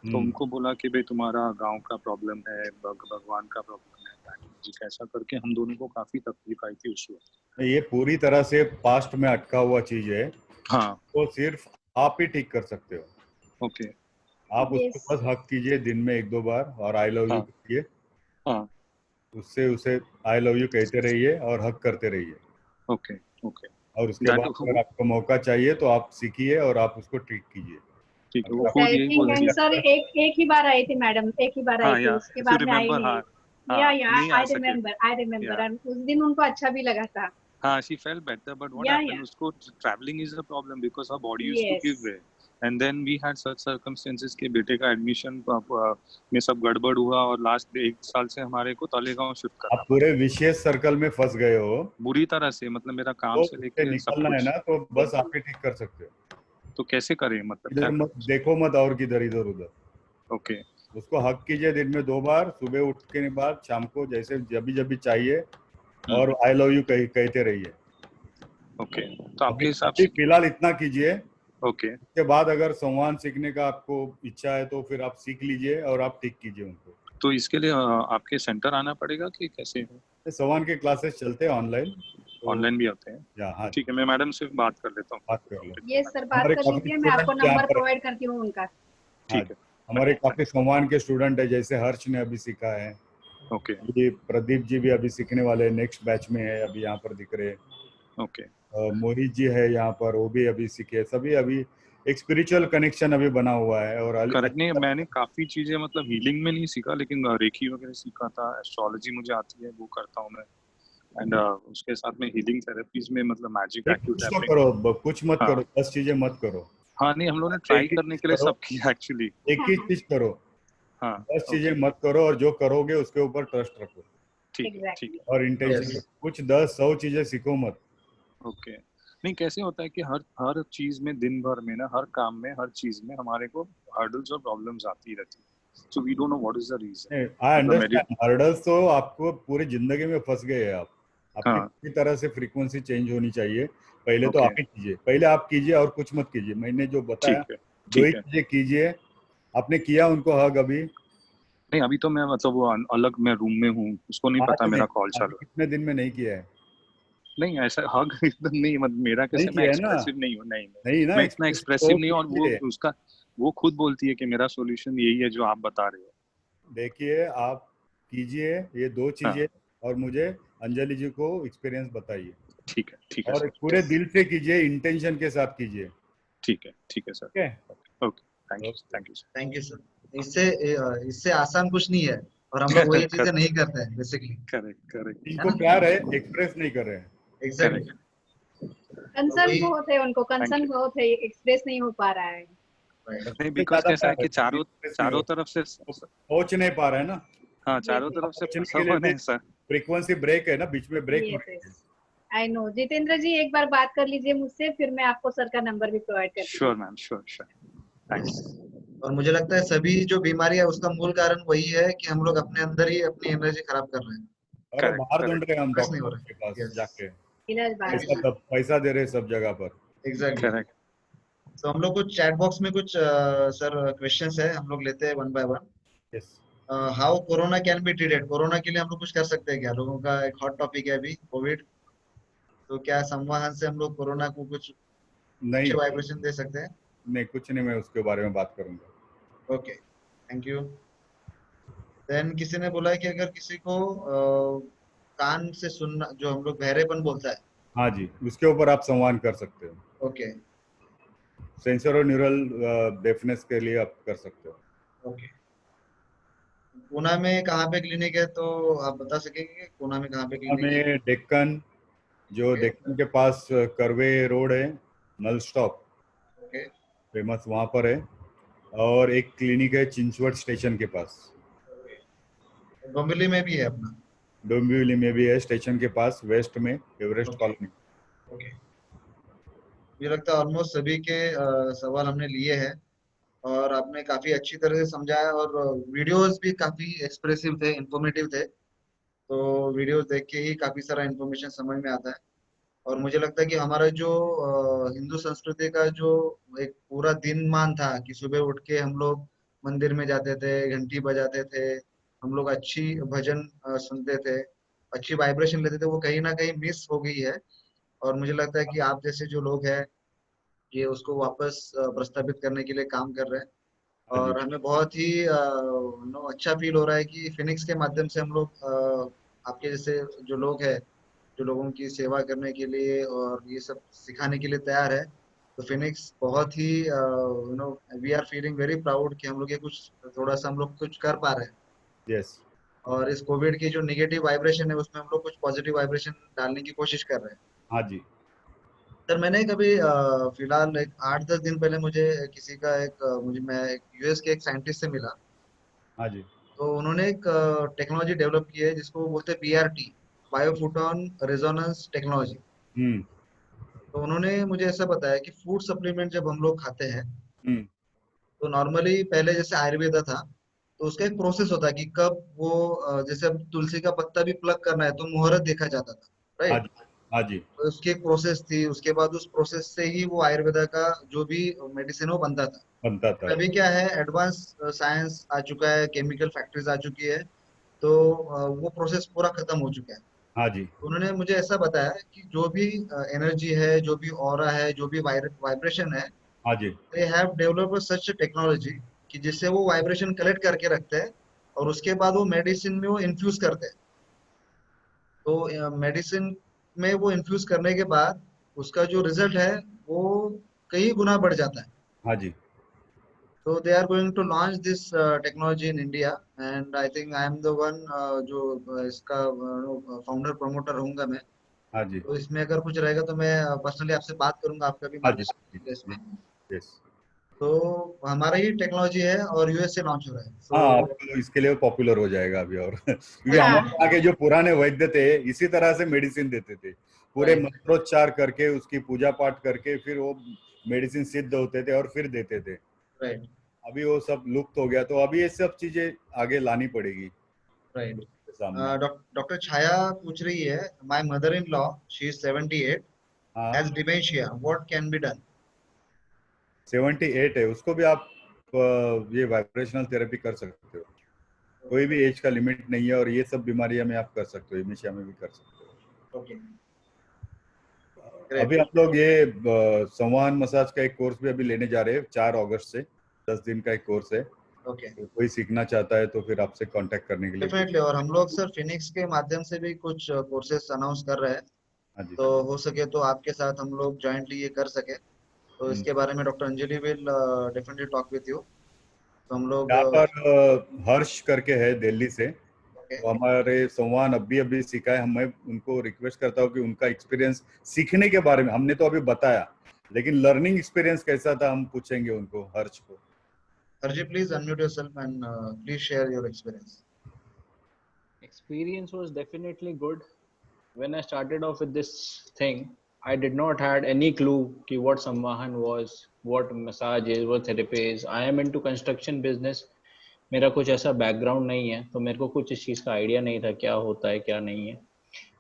तो उनको बोला कि भाई तुम्हारा गांव का प्रॉब्लम है, भगवान का प्रॉब्लम है, जी कैसा करके हम दोनों को काफी तकलीफ आई थी उस वक्त। ये पूरी तरह से पास्ट में अटका हुआ चीज है। हाँ, तो सिर्फ आप ही ठीक कर सकते हो। ओके, आप उसको बस हक कीजिए दिन में 1-2 बार, और आई लव यू कहिए। हाँ, उससे उसे आई लव यू कहते रहिए और हक करते रहिए। Okay okay. और उसके बाद अगर आपको मौका चाहिए तो आप सीखिए और आप उसको ट्रीट कीजिए। ठीक है, वो खुद यही बोल रही है। सर एक ही बार आई थी मैडम, एक ही बार आई थी, उसके बाद में आई नहीं। आई रिमेम्बर एंड उस दिन उनको अच्छा भी लगा था। हाँ, she felt better, but what happened, उसको traveling is the problem because her body used to give way, and then we had such circumstances कि बेटे का एडमिशन में सब गड़बड़ हुआ, और लास्ट 1 साल से हमारे को तलेगांव शिफ्ट करना। आप पूरे विशेष सर्कल में फंस गए हो बुरी तरह से, मतलब मेरा काम से लेके निकलना है ना, तो बस आप ही ठीक कर सकते हो। तो कैसे करें, मतलब इधर मत देखो, मत और किधर इधर उधर। ओके, उसको हक कीजिए दिन में 2 बार, सुबह उठ के बाद, शाम को, जैसे जब भी चाहिए, और आई लव यू कहते रहिए। ओके, तो आपके हिसाब से फिलहाल इतना कीजिए। ओके, उसके बाद अगर संवाद सीखने का आपको इच्छा है तो फिर आप सीख लीजिए और आप ठीक कीजिए उनको। तो इसके लिए आपके सेंटर आना पड़ेगा कि कैसे? संवाद के क्लासेस चलते हैं ऑनलाइन, ऑनलाइन भी आते हैं। हाँ, ठीक है, मैं मैडम से बात कर लेता हूँ। बात कर लो। ये सर बात कर लीजिए, मैं आपको नंबर प्रोवाइड करती हूँ उनका। ठीक है, हमारे काफी संवाद के स्टूडेंट है, जैसे हर्ष ने अभी सीखा है। ओके, ये प्रदीप जी भी अभी सीखने वाले, नेक्स्ट बैच में है, अभी यहाँ पर दिख रहे। ओके, मोहित जी है यहाँ पर, वो भी अभी सीखे। सभी अभी एक स्पिरिचुअल कनेक्शन अभी बना हुआ है। और करेक्ट नहीं, मैंने काफी चीजें मतलब हीलिंग में नहीं सीखा, लेकिन रेकी वगैरह सीखा था, एस्ट्रोलॉजी मुझे आती है, वो करता हूँ मैं। एंड उसके साथ में हीलिंग थेरेपीज में मतलब मैजिक एक्टिव करो, कुछ मत करो, 10 चीजें मत करो। हाँ, नहीं, हम लोगों ने ट्राई करने के लिए सब किया एक्चुअली। एक ही चीज करो, 10 चीजें मत करो, और जो करोगे उसके ऊपर ट्रस्ट रखो। ठीक है। और इंटेंशन, कुछ 10-100 चीजें सीखो मत। ओके, नहीं, कैसे होता है कि हर चीज में, दिन भर में ना, हर काम में, हर चीज में हमारे को हर्डल्स और प्रॉब्लम्स आती रहती है, so we don't know what is the reason. I understand, hurdles तो आपको पूरी जिंदगी में फंस गए हैं आप। आपकी तरह से फ्रीक्वेंसी चेंज होनी चाहिए। पहले तो आप ही कीजिए, पहले आप कीजिए और कुछ मत कीजिए। मैंने जो बताया 2 ही चीजें कीजिए, आपने किया उनको हग अभी? नहीं, अभी तो मैं मतलब वो अलग मैं रूम में हूँ, उसको नहीं पता मेरा कॉल चालू है। कितने दिन में नहीं किया है? नहीं ऐसा हग एकदम नहीं, मतलब मेरा कैसे, मैं एक्सप्रेसिव नहीं हूँ, नहीं ना, मैं इतना एक्सप्रेसिव नहीं हूँ, और वो कीजिए। उसका वो खुद बोलती है कि मेरा सॉल्यूशन यही है जो आप बता रहे हो। देखिए आप कीजिए ये दो चीजें, और मुझे अंजलि जी को एक्सपीरियंस बताइए। ठीक है और सर, पूरे दिल से कीजिए, इंटेंशन के साथ कीजिए। ठीक है sir. Okay, thank you sir. Thank you sir. इससे आसान कुछ नहीं है, और हम लोग वही चीजें नहीं करते हैं बेसिकली। करेक्ट। इनको प्यार है, एक्सप्रेस नहीं कर रहे हैं। एग्जैक्टली। कंसर्न बहुत है उनको, कंसर्न बहुत है, एक्सप्रेस नहीं हो पा रहा है। नहीं, बिकॉज़ कैसा है कि चारों तरफ से पहुंच नहीं पा रहा है ना। हाँ, चारों तरफ से फंसा हुआ है सर। फ्रीक्वेंसी ब्रेक है ना, बीच में ब्रेक हो रही है। I know. जितेंद्र जी एक बार बात कर लीजिए मुझसे, फिर मैं आपको सर का नंबर भी प्रोवाइड करती हूँ। Sure ma'am, sure. थैंक्स। और मुझे लगता है सभी जो बीमारी है उसका मूल कारण वही है कि हम लोग अपने अंदर ही अपनी एनर्जी खराब कर रहे हैं। और बाहर ढूंढ रहे हैं हम नहीं हो डॉक्टर के पास Yes. जाके, इलाज पैसा दे रहे हैं सब जगह पर। एग्जैक्टली। तो हम लोग कुछ चैट बॉक्स में कुछ सर क्वेश्चंस है, हम लोग लेते हैं one by one. Yes. How corona can be treated? Corona के लिए हम लोग कुछ कर सकते हैं क्या? लोगों का एक हॉट टॉपिक है अभी कोविड। तो क्या संवहन से हम लोग कोरोना को कुछ नहीं, अच्छे वाइब्रेशन दे सकते हैं? नहीं कुछ नहीं, मैं उसके बारे में बात करूंगा। Okay, thank you. देन किसी ने बोला है कि अगर किसी को कान से सुनना, जो हम लोग बहरेपन बोलता है, हाँ जी, उसके ऊपर आप संवाद कर सकते हो। ओके सेंसर और न्यूरल डेफनेस के लिए आप कर सकते हो। ओके। पूना में कहाँ पे क्लिनिक है, तो आप बता सकेंगे पूना में कहाँ पे क्लिनिक है? हमें डेक्कन, जो डेक्कन के पास करवे रोड है, नल स्टॉप ओके। फेमस, वहाँ पर है। और एक क्लिनिक है चिंचवड स्टेशन के पास। डोंबिवली में भी है अपना? डोंबिवली में भी है, स्टेशन के पास वेस्ट में, एवरेस्ट कॉलोनी। ओके। मुझे लगता है ऑलमोस्ट सभी के सवाल हमने लिए हैं, और आपने काफी अच्छी तरह से समझाया, और वीडियोस भी काफी एक्सप्रेसिव थे, इंफॉर्मेटिव थे। तो वीडियोस देख के ही काफी सारा इंफॉर्मेशन समझ में आता है। और मुझे लगता है कि हमारा जो हिंदू संस्कृति का जो एक पूरा दिन मान था कि सुबह उठ के हम लोग मंदिर में जाते थे, घंटी बजाते थे, हम लोग अच्छी भजन सुनते थे, अच्छी वाइब्रेशन लेते थे, वो कहीं ना कहीं मिस हो गई है। और मुझे लगता है कि आप जैसे जो लोग हैं ये उसको वापस प्रस्तावित करने के लिए काम कर रहे हैं। और हमें बहुत ही अच्छा फील हो रहा है कि फिनिक्स के माध्यम से हम लोग आपके जैसे जो लोग हैं, जो लोगों की सेवा करने के लिए और ये सब सिखाने के लिए तैयार है। तो फिनिक्स बहुत ही we are feeling very proud कि हम लोग ये कुछ थोड़ा सा हम लोग कुछ कर पा रहे हैं। यस। और इस कोविड की जो नेगेटिव वाइब्रेशन है उसमें हम लोग कुछ पॉजिटिव वाइब्रेशन डालने की कोशिश कर रहे हैं। हाँ जी सर, मैंने कभी फिलहाल एक 8-10 दिन पहले मुझे किसी का मैं एक यूएस के एक साइंटिस्ट से मिला। हाँ जी। तो उन्होंने एक टेक्नोलॉजी डेवलप की है जिसको वो बोलते हैं बीआरटी, बायोफोटोन रेजोनेंस टेक्नोलॉजी। तो उन्होंने मुझे ऐसा बताया कि फूड सप्लीमेंट जब हम लोग खाते हैं तो नॉर्मली पहले जैसे आयुर्वेदा था, तो उसका एक प्रोसेस होता है कि कब वो जैसे अब तुलसी का पत्ता भी प्लग करना है तो मुहूर्त देखा जाता था, हाँ राइट? जी। हाँ जी। तो उसकी एक प्रोसेस थी, उसके बाद उस प्रोसेस से ही वो आयुर्वेदा का जो भी मेडिसिन वो बनता था। अभी क्या है, एडवांस साइंस आ चुका है, केमिकल फैक्ट्रीज आ चुकी है, तो वो प्रोसेस पूरा खत्म हो चुका है। हाँ जी। उन्होंने मुझे ऐसा बताया कि जो भी एनर्जी है, जो भी ऑरा है, जो भी वाइब्रेशन है, हाँ जी। They have developed such technology कि जिससे वो वाइब्रेशन कलेक्ट करके रखते हैं और उसके बाद वो मेडिसिन में वो इन्फ्यूज करते हैं। तो मेडिसिन में वो इन्फ्यूज करने के बाद उसका जो रिजल्ट है वो कई गुना बढ़ जाता है। हाँ जी। तो they are going to launch this technology in India, and I think I am the one जो इसका फाउंडर प्रमोटर रहूंगा मैं। हाँ जी। तो इसमें अगर कुछ रहेगा तो मैं पर्सनली आपसे बात करूंगा, आपका भी हाँ जी। मार्गदर्शन इसमें। यस। तो हमारा ही टेक्नोलॉजी है और यूएस से लॉन्च हो रहा है। हाँ, अब तो इसके लिए पॉपुलर हो जाएगा अभी और क्योंकि हमारे यहाँ के जो पुराने वैद्य थे इसी तरह से मेडिसिन देते थे, पूरे मंत्रोच्चार करके उसकी पूजा पाठ करके फिर वो मेडिसिन सिद्ध होते थे और फिर देते थे। राइट अभी वो सब लुप्त हो गया, तो अभी ये सब चीजें आगे लानी पड़ेगी। राइट। सामने डॉक्टर छाया पूछ रही है, my mother in law she is 78 has dementia, what can be done? 78 है, उसको भी आप ये वाइब्रेशनल थेरेपी कर सकते हो। कोई भी एज का लिमिट नहीं है और ये सब बीमारियां में आप कर सकते हो, इमेशिया में भी कर सकते हो। ओके अभी आप लोग ये संवाहन मसाज का एक कोर्स भी अभी लेने जा रहे हैं 4 अगस्त से, 10 दिन का एक कोर्स है। ओके तो कोई सीखना चाहता है तो फिर आपसे कांटेक्ट करने के लिए। डेफिनेटली, और हम लोग सर फिनिक्स के माध्यम से भी कुछ कोर्सेस अनाउंस कर रहे हैं, तो हो सके तो आपके साथ हम लोग जॉइंटली ये कर सके, तो इसके बारे में doctor Anjali will definitely talk with you. तो हम लोग यहाँ पर हर्ष करके है दिल्ली से, तो हमारे संवाहन अभी सीखा है। मैं उनको रिक्वेस्ट करता हूँ कि उनका एक्सपीरियंस सीखने के बारे में, हमने तो अभी बताया, लेकिन लर्निंग एक्सपीरियंस कैसा था हम पूछेंगे उनको, हर्ष को। Harsh, please unmute yourself and please share your experience. Experience was definitely good. When I started off with this thing, I did not had any clue ki what Samvahan was, what massage is, what therapy is. I am into construction business. मेरा कुछ ऐसा background नहीं है, तो मेरे को कुछ इस चीज़ का आइडिया नहीं था क्या होता है क्या नहीं है।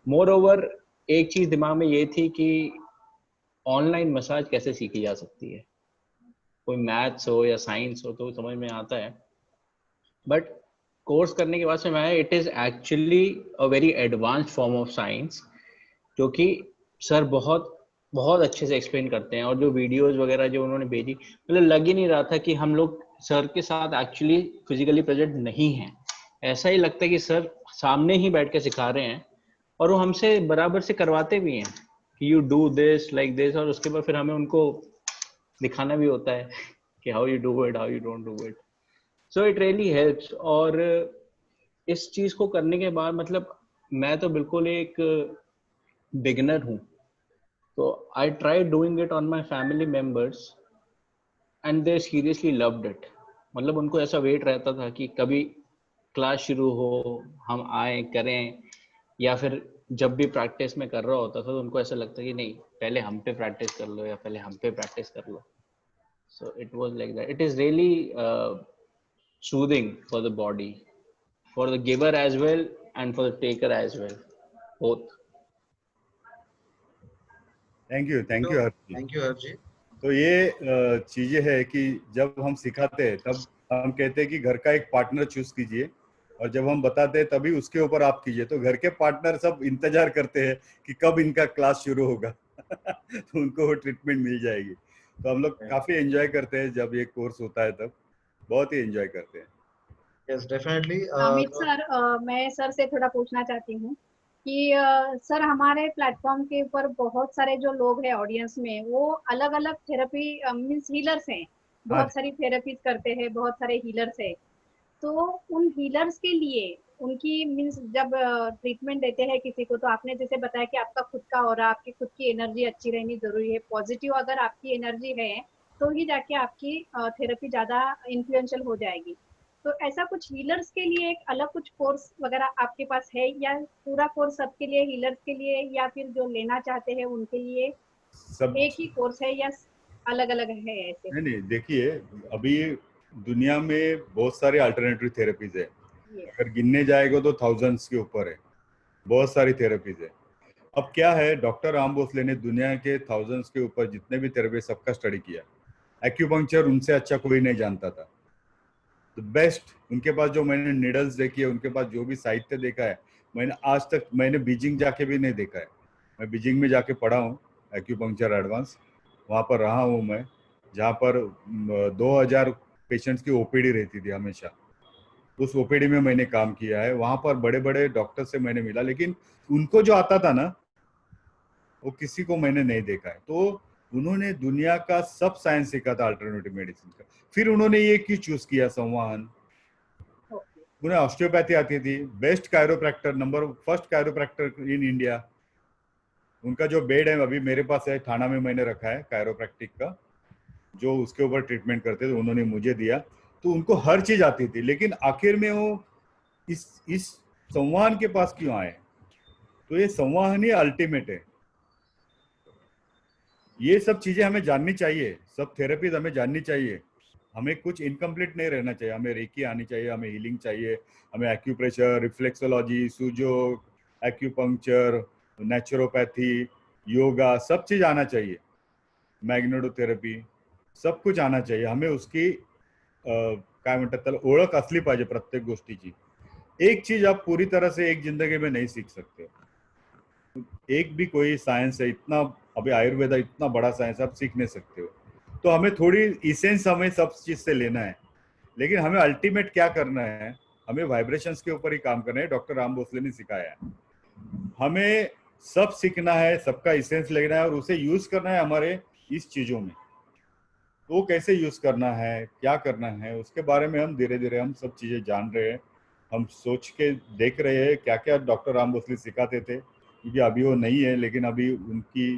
मोर ओवर एक चीज़ दिमाग में ये थी कि ऑनलाइन मसाज कैसे सीखी जा सकती है, कोई मैथ्स हो या साइंस हो तो समझ में आता है, बट कोर्स करने के बाद से मैं it is actually a very advanced form of science, जो कि सर बहुत बहुत अच्छे से एक्सप्लेन करते हैं। और जो वीडियोस वगैरह जो उन्होंने भेजी, मतलब लग ही नहीं रहा था कि हम लोग सर के साथ एक्चुअली फिजिकली प्रेजेंट नहीं हैं। ऐसा ही लगता है कि सर सामने ही बैठ के सिखा रहे हैं, और वो हमसे बराबर से करवाते भी हैं कि you do this like this, और उसके बाद फिर हमें उनको दिखाना भी होता है कि how you do it, how you don't do it. So it really helps. और इस चीज़ को करने के बाद मतलब मैं तो बिल्कुल एक बिगिनर हूँ, तो I try doing it on my family members and they seriously loved it. मतलब उनको ऐसा वेट रहता था कि कभी क्लास शुरू हो, हम आए करें, या फिर जब भी प्रैक्टिस में कर रहा होता था तो उनको ऐसा लगता कि नहीं पहले हम पे प्रैक्टिस कर लो या पहले हम पे प्रैक्टिस कर लो। So it was like that. It is really soothing for the body, for the giver as well and for the taker as well, both. Thank you Harsh ji. Thank you Harsh ji. तो ये चीजें है कि जब हम सिखाते हैं तब हम कहते हैं कि घर का एक पार्टनर चूज कीजिए, और जब हम बताते हैं तभी उसके ऊपर आप कीजिए। तो घर के पार्टनर सब इंतजार करते हैं कि कब इनका क्लास शुरू होगा तो उनको वो ट्रीटमेंट मिल जाएगी। तो हम लोग काफी एंजॉय करते हैं जब ये कोर्स होता है, तब बहुत ही एंजॉय करते हैं। Yes definitely. अमित सर, मैं सर से थोड़ा पूछना चाहती हूँ कि सर हमारे प्लेटफॉर्म के ऊपर बहुत सारे जो लोग हैं ऑडियंस में, वो अलग अलग थेरेपी मींस हीलर्स हैं, बहुत सारी थेरेपीज करते हैं, बहुत सारे हीलर्स हैं। तो उन हीलर्स के लिए उनकी मींस जब ट्रीटमेंट देते हैं किसी को, तो आपने जैसे बताया कि आपका खुद का और आपकी खुद की एनर्जी अच्छी रहनी जरूरी है। पॉजिटिव अगर आपकी एनर्जी है तो ही जाके आपकी थेरेपी ज्यादा इन्फ्लुएंशियल हो जाएगी। तो ऐसा कुछ हीलर्स के लिए एक अलग कुछ कोर्स वगैरह आपके पास है, या पूरा कोर्स सबके लिए, हीलर्स के लिए, या फिर जो लेना चाहते हैं उनके लिए सब एक ही कोर्स है या अलग अलग है ऐसे? नहीं, देखिए अभी दुनिया में बहुत सारे अल्टरनेटिव थेरेपीज है, अगर गिनने जाएगा तो थाउजेंड्स के ऊपर है, बहुत सारी थेरेपीज है। अब क्या है, डॉक्टर राम भोसले ने दुनिया के थाउजेंड्स के ऊपर जितने भी थेरेपी सबका स्टडी किया। एक्यूपंक्चर उनसे अच्छा कोई नहीं जानता था। तो बेस्ट उनके पास जो मैंने नीडल्स देखी है, उनके पास जो भी साहित्य देखा है, मैंने आज तक मैंने बीजिंग जाके भी नहीं देखा है। मैं बीजिंग में जाके पढ़ा हूँ एक्यूपंक्चर एडवांस, वहाँ पर रहा हूँ मैं, जहाँ पर 2000 पेशेंट्स की ओपीडी रहती थी हमेशा। उस ओपीडी में मैंने काम किया है, वहाँ पर बड़े बड़े डॉक्टर से मैंने मिला, लेकिन उनको जो आता था ना वो किसी को मैंने नहीं देखा है। तो उन्होंने दुनिया का सब साइंस सीखा था अल्टरनेटिव मेडिसिन का, फिर उन्होंने ये क्यों चूज किया संवाहन। उन्हें ऑस्टियोपैथी आती थी, best chiropractor, number first chiropractor in India. उनका जो बेड है अभी मेरे पास है, थाना में मैंने रखा है कायरोप्रैक्टिक का, जो उसके ऊपर ट्रीटमेंट करते थे, उन्होंने मुझे दिया। तो उनको हर चीज आती थी, लेकिन आखिर में वो इस संवाहन के पास क्यों आए। तो ये संवाहन ही अल्टीमेट है। ये सब चीजें हमें जाननी चाहिए, सब थेरेपीज हमें जाननी चाहिए। हमें कुछ इनकम्प्लीट नहीं रहना चाहिए, हमें रेकी आनी चाहिए, हमें हीलिंग चाहिए, हमें एक्यूप्रेशर, रिफ्लेक्सोलॉजी, सूजो, एक्यूपंक्चर, नेचुरोपैथी, योगा, सब चीज आना चाहिए, मैग्नेटोथेरेपी, सब कुछ आना चाहिए। हमें उसकी काय म्हणतात त्याला, ओळख असली पाहिजे प्रत्येक गोष्टीची. एक चीज आप पूरी तरह से एक जिंदगी में नहीं सीख सकते. एक भी कोई साइंस है इतना, अभी आयुर्वेदा इतना बड़ा साइंस आप सीख नहीं सकते हो. तो हमें थोड़ी इसेंस हमें सब चीज से लेना है, लेकिन हमें अल्टीमेट क्या करना है, हमें वाइब्रेशंस के ऊपर ही काम करना है. डॉक्टर राम भोसले ने सिखाया है. हमें सब सीखना है, सबका इसेंस लेना है और उसे यूज करना है हमारे इस चीजों में. तो कैसे यूज करना है, क्या करना है, उसके बारे में हम धीरे धीरे हम सब चीजें जान रहे हैं. हम सोच के देख रहे हैं क्या क्या डॉक्टर राम भोसले सिखाते थे, क्योंकि अभी वो नहीं है, लेकिन अभी उनकी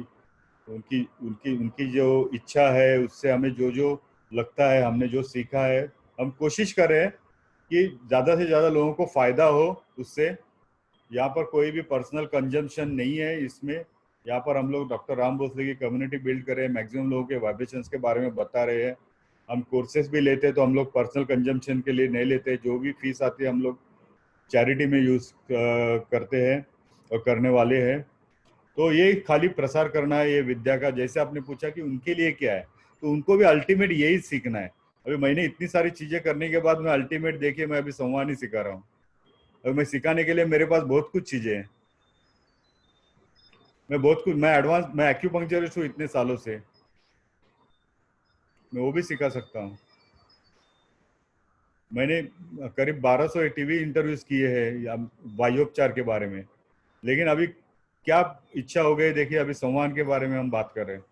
उनकी उनकी उनकी जो इच्छा है उससे हमें जो जो लगता है, हमने जो सीखा है, हम कोशिश कर रहे हैं कि ज़्यादा से ज़्यादा लोगों को फ़ायदा हो उससे. यहाँ पर कोई भी पर्सनल कंजम्पशन नहीं है इसमें. यहाँ पर हम लोग डॉक्टर राम भोसले की कम्युनिटी बिल्ड कर रहे हैं, मैक्सिमम लोगों के वाइब्रेशंस के बारे में बता रहे हैं. हम कोर्सेज भी लेते हैं तो हम लोग पर्सनल कंजम्पशन के लिए नहीं लेते. जो भी फीस आती है हम लोग चैरिटी में यूज़ करते हैं और करने वाले हैं. तो ये खाली प्रसार करना है ये विद्या का. जैसे आपने पूछा कि उनके लिए क्या है, तो उनको भी अल्टीमेट यही सीखना है. अभी मैंने इतनी सारी चीजें करने के बाद मैं अल्टीमेट, देखिए मैं अभी संवाद ही सिखा रहा हूँ. अभी मैं सिखाने के लिए मेरे पास बहुत कुछ चीजें हैं. मैं एडवांस, मैं एक्यूपंक्चरिस्ट हूँ इतने सालों से, मैं वो भी सिखा सकता हूँ. मैंने करीब 1200 टीवी इंटरव्यूज किए हैं वायोपचार के बारे में. लेकिन अभी क्या इच्छा हो गई, देखिए अभी संवाद के बारे में हम बात कर रहे हैं,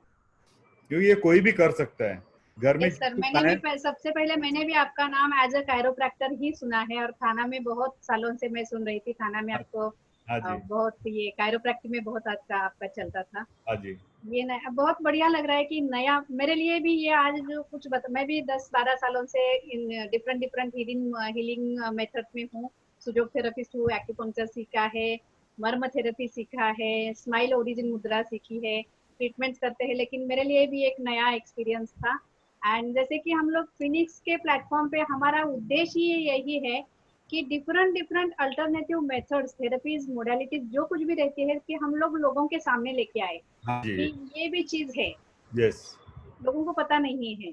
क्योंकि ये कोई भी कर सकता है घर में. सर, मैंने भी सबसे पहले मैंने भी आपका नाम एज अ कायरोप्रैक्टर ही सुना है, और थाना में बहुत सालों से मैं सुन रही थी. थाना में आपको बहुत ये कायरोप्रैक्टिक में बहुत आपका चलता था. हाँ जी. ये नया बहुत बढ़िया लग रहा है कि नया मेरे लिए भी ये आज जो कुछ मैं भी 10-12 सालों से इन डिफरेंट हीलिंग मेथड में हूँ. सुजोग थेरेपिस्ट हूँ, एक्यूपंक्चर सीखा है, मर्म थेरेपी सीखा है, स्माइल ओरिजिन मुद्रा सीखी है, ट्रीटमेंट्स करते हैं. लेकिन मेरे लिए भी एक नया एक्सपीरियंस था. एंड जैसे कि हम लोग फिनिक्स के प्लेटफॉर्म पे हमारा उद्देश्य यही है कि different alternative methods, therapies, modalities जो कुछ भी रहती है कि हम लोग लोगों के सामने लेके आए. हाँ जी. कि ये भी चीज है. यस. लोगों को पता नहीं है.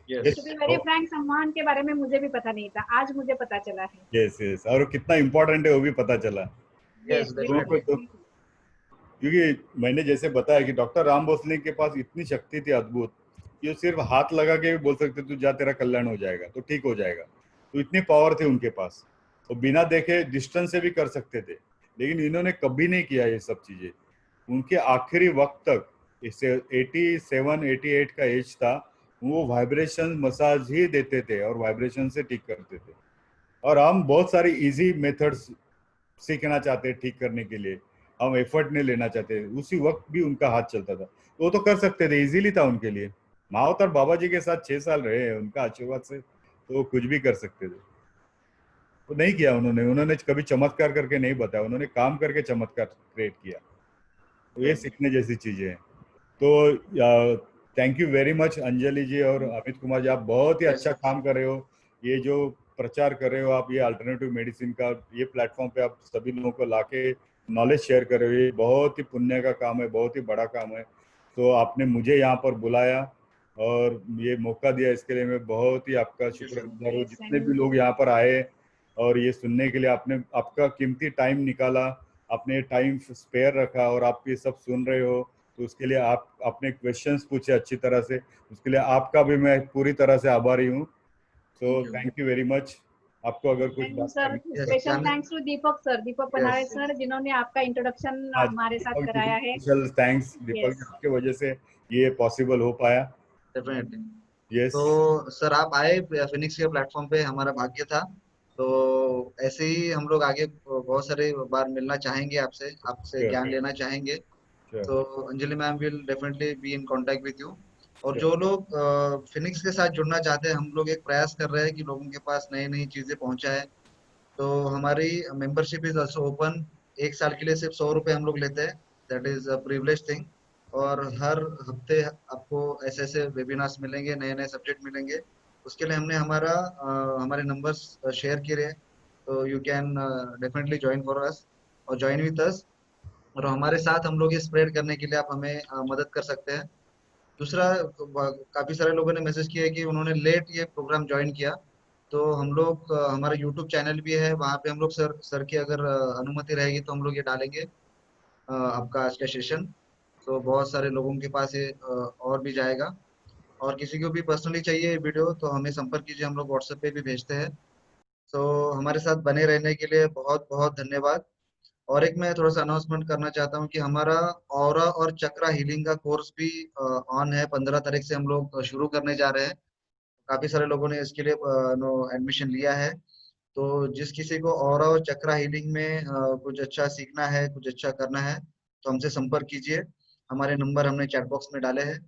Yes. To be very frank, सम्मान के बारे में मुझे भी पता नहीं था, आज मुझे पता चला है. Yes yes. और कितना इम्पोर्टेंट है वो भी पता चला. यस, क्योंकि मैंने जैसे बताया कि डॉक्टर राम भोसले के पास इतनी शक्ति थी अद्भुत कि वो सिर्फ हाथ लगा के भी बोल सकते तू जा, तेरा कल्याण हो जाएगा, तो ठीक हो जाएगा. तो इतनी पावर थी उनके पास. तो बिना देखे डिस्टेंस से भी कर सकते थे, लेकिन इन्होंने कभी नहीं किया ये सब चीजें. उनके आखिरी वक्त तक, इससे 87-88 का एज था, वो वाइब्रेशन मसाज ही देते थे और वाइब्रेशन से ठीक करते थे. और हम बहुत सारी इजी मेथड्स सीखना चाहते हैं ठीक करने के लिए. हम एफर्ट नहीं लेना चाहते. उसी वक्त भी उनका हाथ चलता था, तो वो तो कर सकते थे, इजीली था उनके लिए. महावतार बाबा जी के साथ 6 साल रहे हैं, उनका आशीर्वाद से तो कुछ भी कर सकते थे. तो नहीं किया उन्होंने कभी चमत्कार करके नहीं बताया, उन्होंने काम करके चमत्कार क्रिएट किया. तो ये सीखने जैसी चीजें हैं. तो thank you very much Anjali ji और अमित कुमार जी, आप बहुत ही अच्छा काम कर रहे हो. ये जो प्रचार कर रहे हो आप, ये अल्टरनेटिव मेडिसिन का, ये प्लेटफॉर्म पे आप सभी लोगों को लाके नॉलेज शेयर कर रहे हो, ये बहुत ही पुण्य का काम है, बहुत ही बड़ा काम है. तो आपने मुझे यहाँ पर बुलाया और ये मौका दिया, इसके लिए मैं बहुत ही आपका शुक्रगुजार हूँ. जितने भी लोग यहाँ पर आए और ये सुनने के लिए आपने आपका कीमती टाइम निकाला, आपने टाइम स्पेयर रखा और आप ये सब सुन रहे हो, तो उसके लिए आप अपने क्वेश्चंस पूछे अच्छी तरह से, उसके लिए आपका भी मैं पूरी तरह से आभारी हूँ. तो थैंक यू वेरी मच. आपको अगर कुछ बात sir, special thanks to Deepak sir, Deepak Panare sir, जिन्होंने आपका इंट्रोडक्शन हमारे साथ कराया है. स्पेशल थैंक्स दीपक, आपके वजह से ये पॉसिबल हो पाया. डेफिनेटली. यस. तो सर आप आए फिनिक्स के प्लेटफॉर्म पे, हमारा भाग्य था. तो ऐसे ही हम लोग आगे बहुत सारे बार मिलना चाहेंगे आपसे ज्ञान लेना चाहेंगे. तो Anjali ma'am will definitely be in contact with you. और जो लोग फिनिक्स के साथ जुड़ना चाहते हैं, हम लोग एक प्रयास कर रहे हैं कि लोगों के पास नई नई चीजें पहुंचाए. तो हमारी मेंबरशिप इज आल्सो ओपन. 1 साल के लिए सिर्फ 100 रुपए हम लोग लेते हैं. That is a privilege thing. और हर हफ्ते आपको ऐसे ऐसे वेबिनार्स मिलेंगे, नए नए सब्जेक्ट मिलेंगे. उसके लिए हमने हमारे नंबर्स शेयर किए हैं. तो you can definitely join for us और ज्वाइन विद अस. और हमारे साथ हम लोग ये स्प्रेड करने के लिए आप हमें मदद कर सकते हैं, दूसरा, काफी सारे लोगों ने मैसेज किया है कि उन्होंने लेट ये प्रोग्राम ज्वाइन किया, तो हम लोग हमारा यूट्यूब चैनल भी है, वहाँ पे हम लोग सर की अगर अनुमति रहेगी तो हम लोग ये डालेंगे आपका आज का सेशन। तो बहुत सारे लोगों के पास ये और भी जाएगा, और किसी को भी पर्सनली चाहिए वीडियो तो हमें संपर्क कीजिए, हम लोग व्हाट्सएप पे भी भेजते हैं। तो हमारे साथ बने रहने के लिए बहुत बहुत धन्यवाद। और एक मैं थोड़ा सा अनाउंसमेंट करना चाहता हूँ कि हमारा ऑरा और चक्रा हीलिंग का कोर्स भी ऑन है। 15 तारीख से हम लोग शुरू करने जा रहे हैं। काफी सारे लोगों ने इसके लिए एडमिशन लिया है। तो जिस किसी को ऑरा और चक्रा हीलिंग में कुछ अच्छा सीखना है, कुछ अच्छा करना है, तो हमसे संपर्क कीजिए। हमारे नंबर हमने चैट बॉक्स में डाले हैं।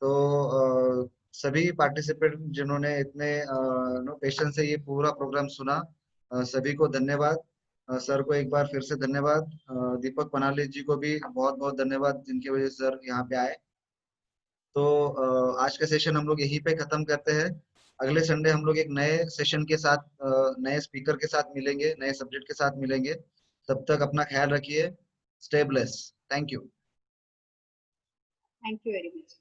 तो सभी पार्टिसिपेंट जिन्होंने इतने पेशेंस से ये पूरा प्रोग्राम सुना, सभी को धन्यवाद। सर को एक बार फिर से धन्यवाद। दीपक पनाले जी को भी बहुत बहुत धन्यवाद, जिनकी वजह से सर यहाँ पे आए। तो आज का सेशन हम लोग यहीं पे खत्म करते हैं। अगले संडे हम लोग एक नए सेशन के साथ, नए स्पीकर के साथ मिलेंगे, नए सब्जेक्ट के साथ मिलेंगे। तब तक अपना ख्याल रखिए। Stay bless. Thank you. Thank you very much.